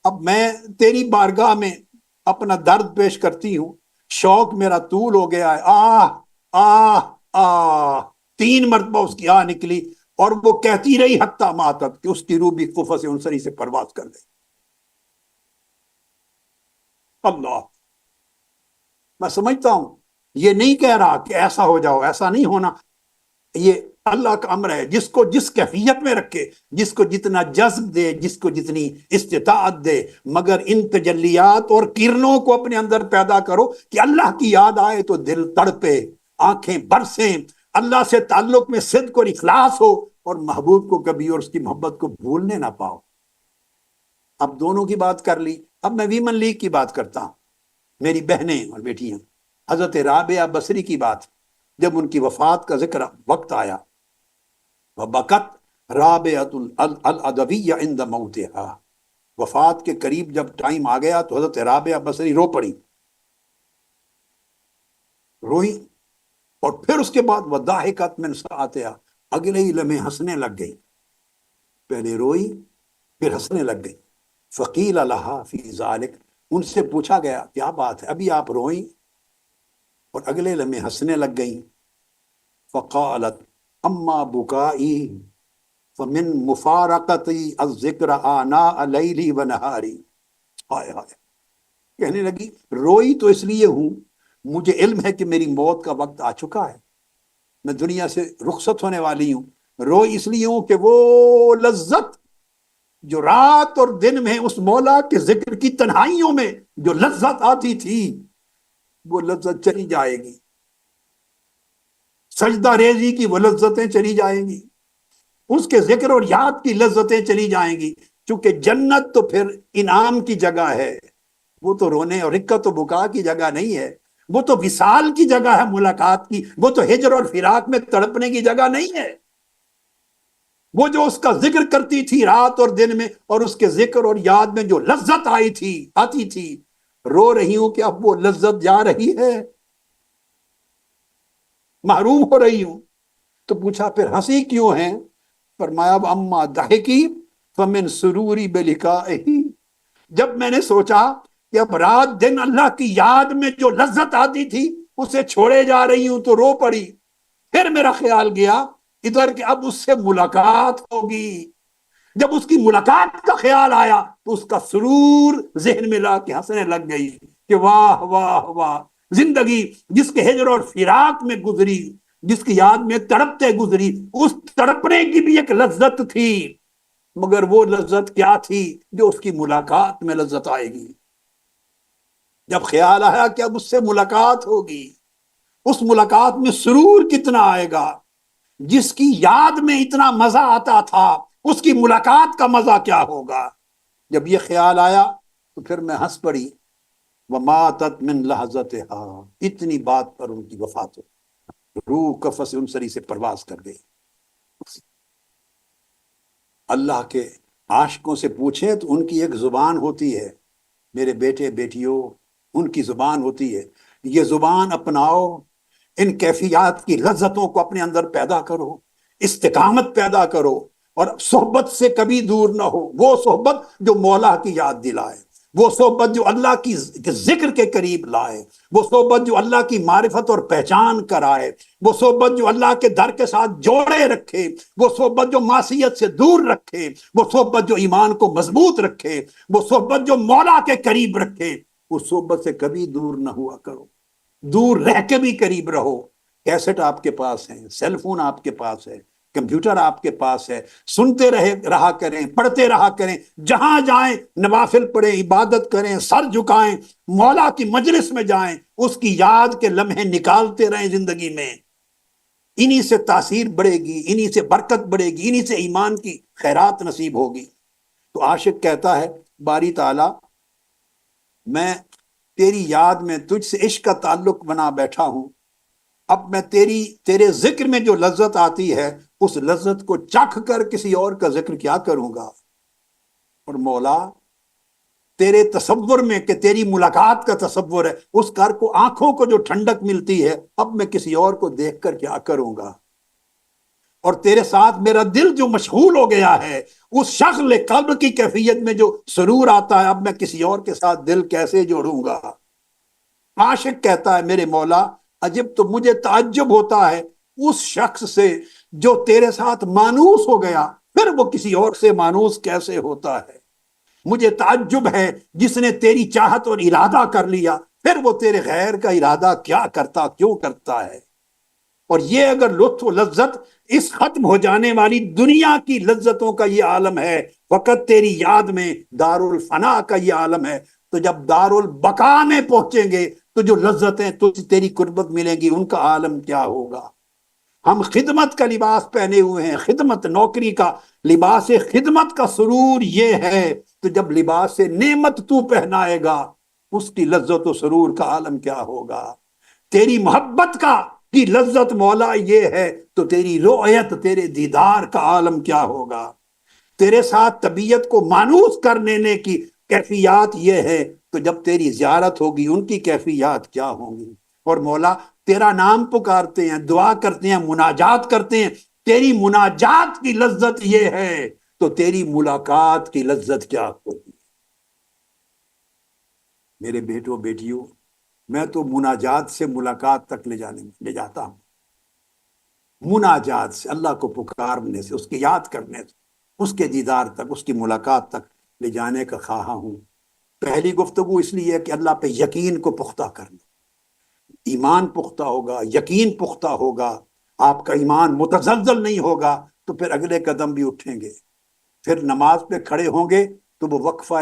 Speaker 1: اب میں تیری بارگاہ میں اپنا درد پیش کرتی ہوں، شوق میرا طول ہو گیا ہے، آہ آہ آہ، 3 مرتبہ اس کی آہ نکلی، اور وہ کہتی رہی حتی ماتت، کہ اس کی روح بھی قفس انصری سے پرواز کر گئی۔ اللہ، میں سمجھتا ہوں یہ نہیں کہہ رہا کہ ایسا ہو جاؤ، ایسا نہیں ہونا، یہ اللہ کا امر ہے، جس کو جس کیفیت میں رکھے، جس کو جتنا جذب دے، جس کو جتنی استطاعت دے، مگر ان تجلیات اور کرنوں کو اپنے اندر پیدا کرو کہ اللہ کی یاد آئے تو دل تڑپے، آنکھیں برسیں، اللہ سے تعلق میں صدق اور اخلاص ہو، اور محبوب کو کبھی اور اس کی محبت کو بھولنے نہ پاؤ۔ اب دونوں کی بات کر لی، اب میں ویمن لیگ کی بات کرتا ہوں، میری بہنیں اور بیٹیاں۔ حضرت رابعہ بصری کی بات، جب ان کی وفات کا ذکر وقت آیا، وبکت رابعۃ العدویہ عند موتها، وفات کے قریب جب ٹائم آ گیا تو حضرت رابعہ بصری رو پڑی، روئی، اور پھر اس کے بعد وضاحکت من ساعتها، اگلے ہی لمحے ہنسنے لگ گئی، پہلے روئی پھر ہنسنے لگ گئی۔ فقیل لها فی ذلک، ان سے پوچھا گیا کیا بات ہے، ابھی آپ روئیں اور اگلے لمحے ہنسنے لگ گئیں۔ فقالت اما بکائی فمن مفارقتی الذکر آناء لیلی و نہاری، ہائے ہائے، کہنے لگی روئی تو اس لیے ہوں، مجھے علم ہے کہ میری موت کا وقت آ چکا ہے، میں دنیا سے رخصت ہونے والی ہوں، روئی اس لیے ہوں کہ وہ لذت جو رات اور دن میں اس مولا کے ذکر کی تنہائیوں میں جو لذت آتی تھی، وہ لذت چلی جائے گی، سجدہ ریزی کی وہ لذتیں چلی جائیں گی، اس کے ذکر اور یاد کی لذتیں چلی جائیں گی، چونکہ جنت تو پھر انعام کی جگہ ہے، وہ تو رونے اور رکت و بکا کی جگہ نہیں ہے، وہ تو وصال کی جگہ ہے، ملاقات کی، وہ تو ہجر اور فراق میں تڑپنے کی جگہ نہیں ہے۔ وہ جو اس کا ذکر کرتی تھی رات اور دن میں، اور اس کے ذکر اور یاد میں جو لذت آتی تھی، رو رہی ہوں کہ اب وہ لذت جا رہی ہے، محروم ہو رہی ہوں۔ تو پوچھا پھر ہنسی کیوں ہے؟ فرمایا اما ضحکی فمن سروری بلقائہ، جب میں نے سوچا کہ اب رات دن اللہ کی یاد میں جو لذت آتی تھی اسے چھوڑے جا رہی ہوں تو رو پڑی۔ پھر میرا خیال گیا ادھر کہ اب اس سے ملاقات ہوگی، جب اس کی ملاقات کا خیال آیا تو اس کا سرور ذہن میں لا کے ہنسنے لگ گئی کہ واہ واہ واہ، زندگی جس کے ہجر اور فراق میں گزری، جس کی یاد میں تڑپتے گزری، اس تڑپنے کی بھی ایک لذت تھی، مگر وہ لذت کیا تھی جو اس کی ملاقات میں لذت آئے گی۔ جب خیال آیا کہ اب اس سے ملاقات ہوگی، اس ملاقات میں سرور کتنا آئے گا، جس کی یاد میں اتنا مزہ آتا تھا اس کی ملاقات کا مزہ کیا ہوگا۔ جب یہ خیال آیا تو پھر میں ہنس پڑی۔ وَمَاتَتْ مِنْ لَحْظَتِهَا، اتنی بات پر ان کی وفات ہو، روح کفس انصری سے پرواز کر گئی۔ اللہ کے عاشقوں سے پوچھیں تو ان کی ایک زبان ہوتی ہے، میرے بیٹے بیٹیوں، ان کی زبان ہوتی ہے، یہ زبان اپناؤ، ان کیفیات کی لذتوں کو اپنے اندر پیدا کرو، استقامت پیدا کرو، اور صحبت سے کبھی دور نہ ہو، وہ صحبت جو مولا کی یاد دلائے، وہ صحبت جو اللہ کی ذکر کے قریب لائے، وہ صحبت جو اللہ کی معرفت اور پہچان کرائے، وہ صحبت جو اللہ کے در کے ساتھ جوڑے رکھے، وہ صحبت جو معصیت سے دور رکھے، وہ صحبت جو ایمان کو مضبوط رکھے، وہ صحبت جو مولا کے قریب رکھے، اس صحبت سے کبھی دور نہ ہوا کرو، دور رہ کے بھی قریب رہو۔ کیسٹ آپ کے پاس ہیں، سیل فون آپ کے پاس ہے، کمپیوٹر آپ کے پاس ہے، سنتے رہا کریں، پڑھتے رہا کریں، جہاں جائیں نوافل پڑھیں، عبادت کریں، سر جھکائیں، مولا کی مجلس میں جائیں، اس کی یاد کے لمحے نکالتے رہیں زندگی میں، انہی سے تاثیر بڑھے گی، انہی سے برکت بڑھے گی، انہی سے ایمان کی خیرات نصیب ہوگی۔ تو عاشق کہتا ہے باری تعالیٰ میں تیری یاد میں تجھ سے عشق کا تعلق بنا بیٹھا ہوں، اب میں تیرے ذکر میں جو لذت آتی ہے اس لذت کو چکھ کر کسی اور کا ذکر کیا کروں گا، اور مولا تیرے تصور میں کہ تیری ملاقات کا تصور ہے، اس کار کو آنکھوں کو جو ٹھنڈک ملتی ہے اب میں کسی اور کو دیکھ کر کیا کروں گا، اور تیرے ساتھ میرا دل جو مشغول ہو گیا ہے اس شغل قلب کی کیفیت میں جو سرور آتا ہے اب میں کسی اور کے ساتھ دل کیسے جوڑوں گا۔ عاشق کہتا ہے میرے مولا عجب تو مجھے تعجب ہوتا ہے اس شخص سے جو تیرے ساتھ مانوس ہو گیا پھر وہ کسی اور سے مانوس کیسے ہوتا ہے، مجھے تعجب ہے جس نے تیری چاہت اور ارادہ کر لیا پھر وہ تیرے غیر کا ارادہ کیوں کرتا ہے۔ اور یہ اگر لطف و لذت اس ختم ہو جانے والی دنیا کی لذتوں کا یہ عالم ہے، وقت تیری یاد میں دار الفنا کا یہ عالم ہے، تو جب دار البقا میں پہنچیں گے تو جو لذتیں تیری قربت ملیں گی ان کا عالم کیا ہوگا۔ ہم خدمت کا لباس پہنے ہوئے ہیں، خدمت، نوکری کا لباس خدمت کا سرور یہ ہے، تو جب لباس نعمت تو پہنائے گا اس کی لذت و سرور کا عالم کیا ہوگا۔ تیری محبت کی لذت مولا یہ ہے تو تیری رؤیت، تیرے دیدار کا عالم کیا ہوگا۔ تیرے ساتھ طبیعت کو مانوس کر لینے کی کیفیات یہ ہے تو جب تیری زیارت ہوگی ان کی کیفیات کیا ہوں گی۔ اور مولا تیرا نام پکارتے ہیں، دعا کرتے ہیں، مناجات کرتے ہیں، تیری مناجات کی لذت یہ ہے تو تیری ملاقات کی لذت کیا ہوگی۔ میرے بیٹوں بیٹیوں، میں تو مناجات سے ملاقات تک لے جاتا ہوں، مناجات سے، اللہ کو پکارنے سے، اس کی یاد کرنے سے، اس کے دیدار تک، اس کی ملاقات تک لے جانے کا خواہاں ہوں۔ پہلی گفتگو اس لیے کہ اللہ پہ یقین کو پختہ کرنا، ایمان پختہ ہوگا، یقین پختہ ہوگا، آپ کا ایمان متزلزل نہیں ہوگا تو پھر اگلے قدم بھی اٹھیں گے، پھر نماز پہ کھڑے ہوں گے تو وہ وقفہ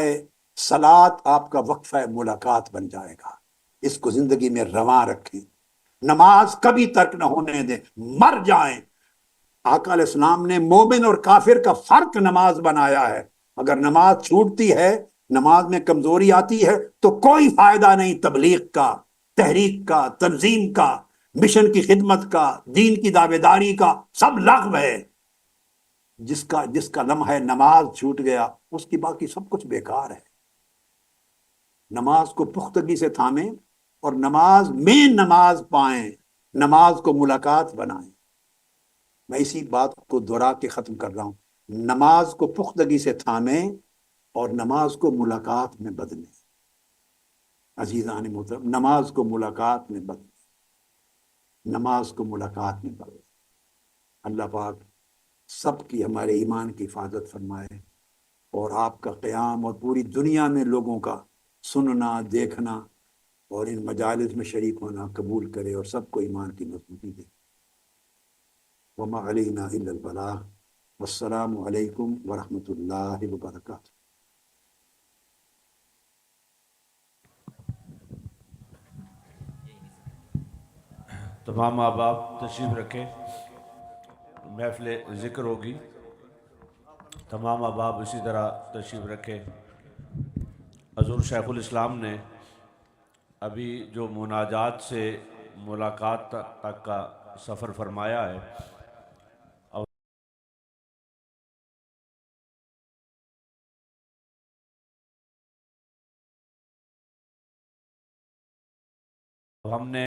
Speaker 1: صلات آپ کا وقفہ ملاقات بن جائے گا۔ اس کو زندگی میں رواں رکھیں۔ نماز کبھی ترک نہ ہونے دیں، مر جائیں۔ آقا علیہ السلام نے مومن اور کافر کا فرق نماز بنایا ہے۔ اگر نماز چھوٹتی ہے، نماز میں کمزوری آتی ہے، تو کوئی فائدہ نہیں تبلیغ کا، تحریک کا، تنظیم کا، مشن کی خدمت کا، دین کی دعوے داری کا، سب لغو ہے۔ جس کا لمحہ نماز چھوٹ گیا، اس کی باقی سب کچھ بیکار ہے۔ نماز کو پختگی سے تھامیں اور نماز میں نماز پائیں، نماز کو ملاقات بنائیں۔ میں اسی بات کو دہرا کے ختم کر رہا ہوں، نماز کو پختگی سے تھامیں اور نماز کو ملاقات میں بدلیں۔ عزیزان محترم، نماز کو ملاقات میں بدلیں، نماز کو ملاقات میں بدلیں۔ اللہ پاک سب کی، ہمارے ایمان کی حفاظت فرمائے، اور آپ کا قیام اور پوری دنیا میں لوگوں کا سننا، دیکھنا اور ان مجالس میں شریک ہونا قبول کرے، اور سب کو ایمان کی مضبوطی دے۔ وما علینا الا البلاغ، والسلام علیکم ورحمۃ اللہ وبرکاتہ۔
Speaker 2: تمام احباب تشریف رکھیں، محفل ذکر ہوگی، تمام احباب اسی طرح تشریف رکھیں۔ حضور شیخ الاسلام نے ابھی جو مناجات سے ملاقات تک کا سفر فرمایا ہے، ہم نے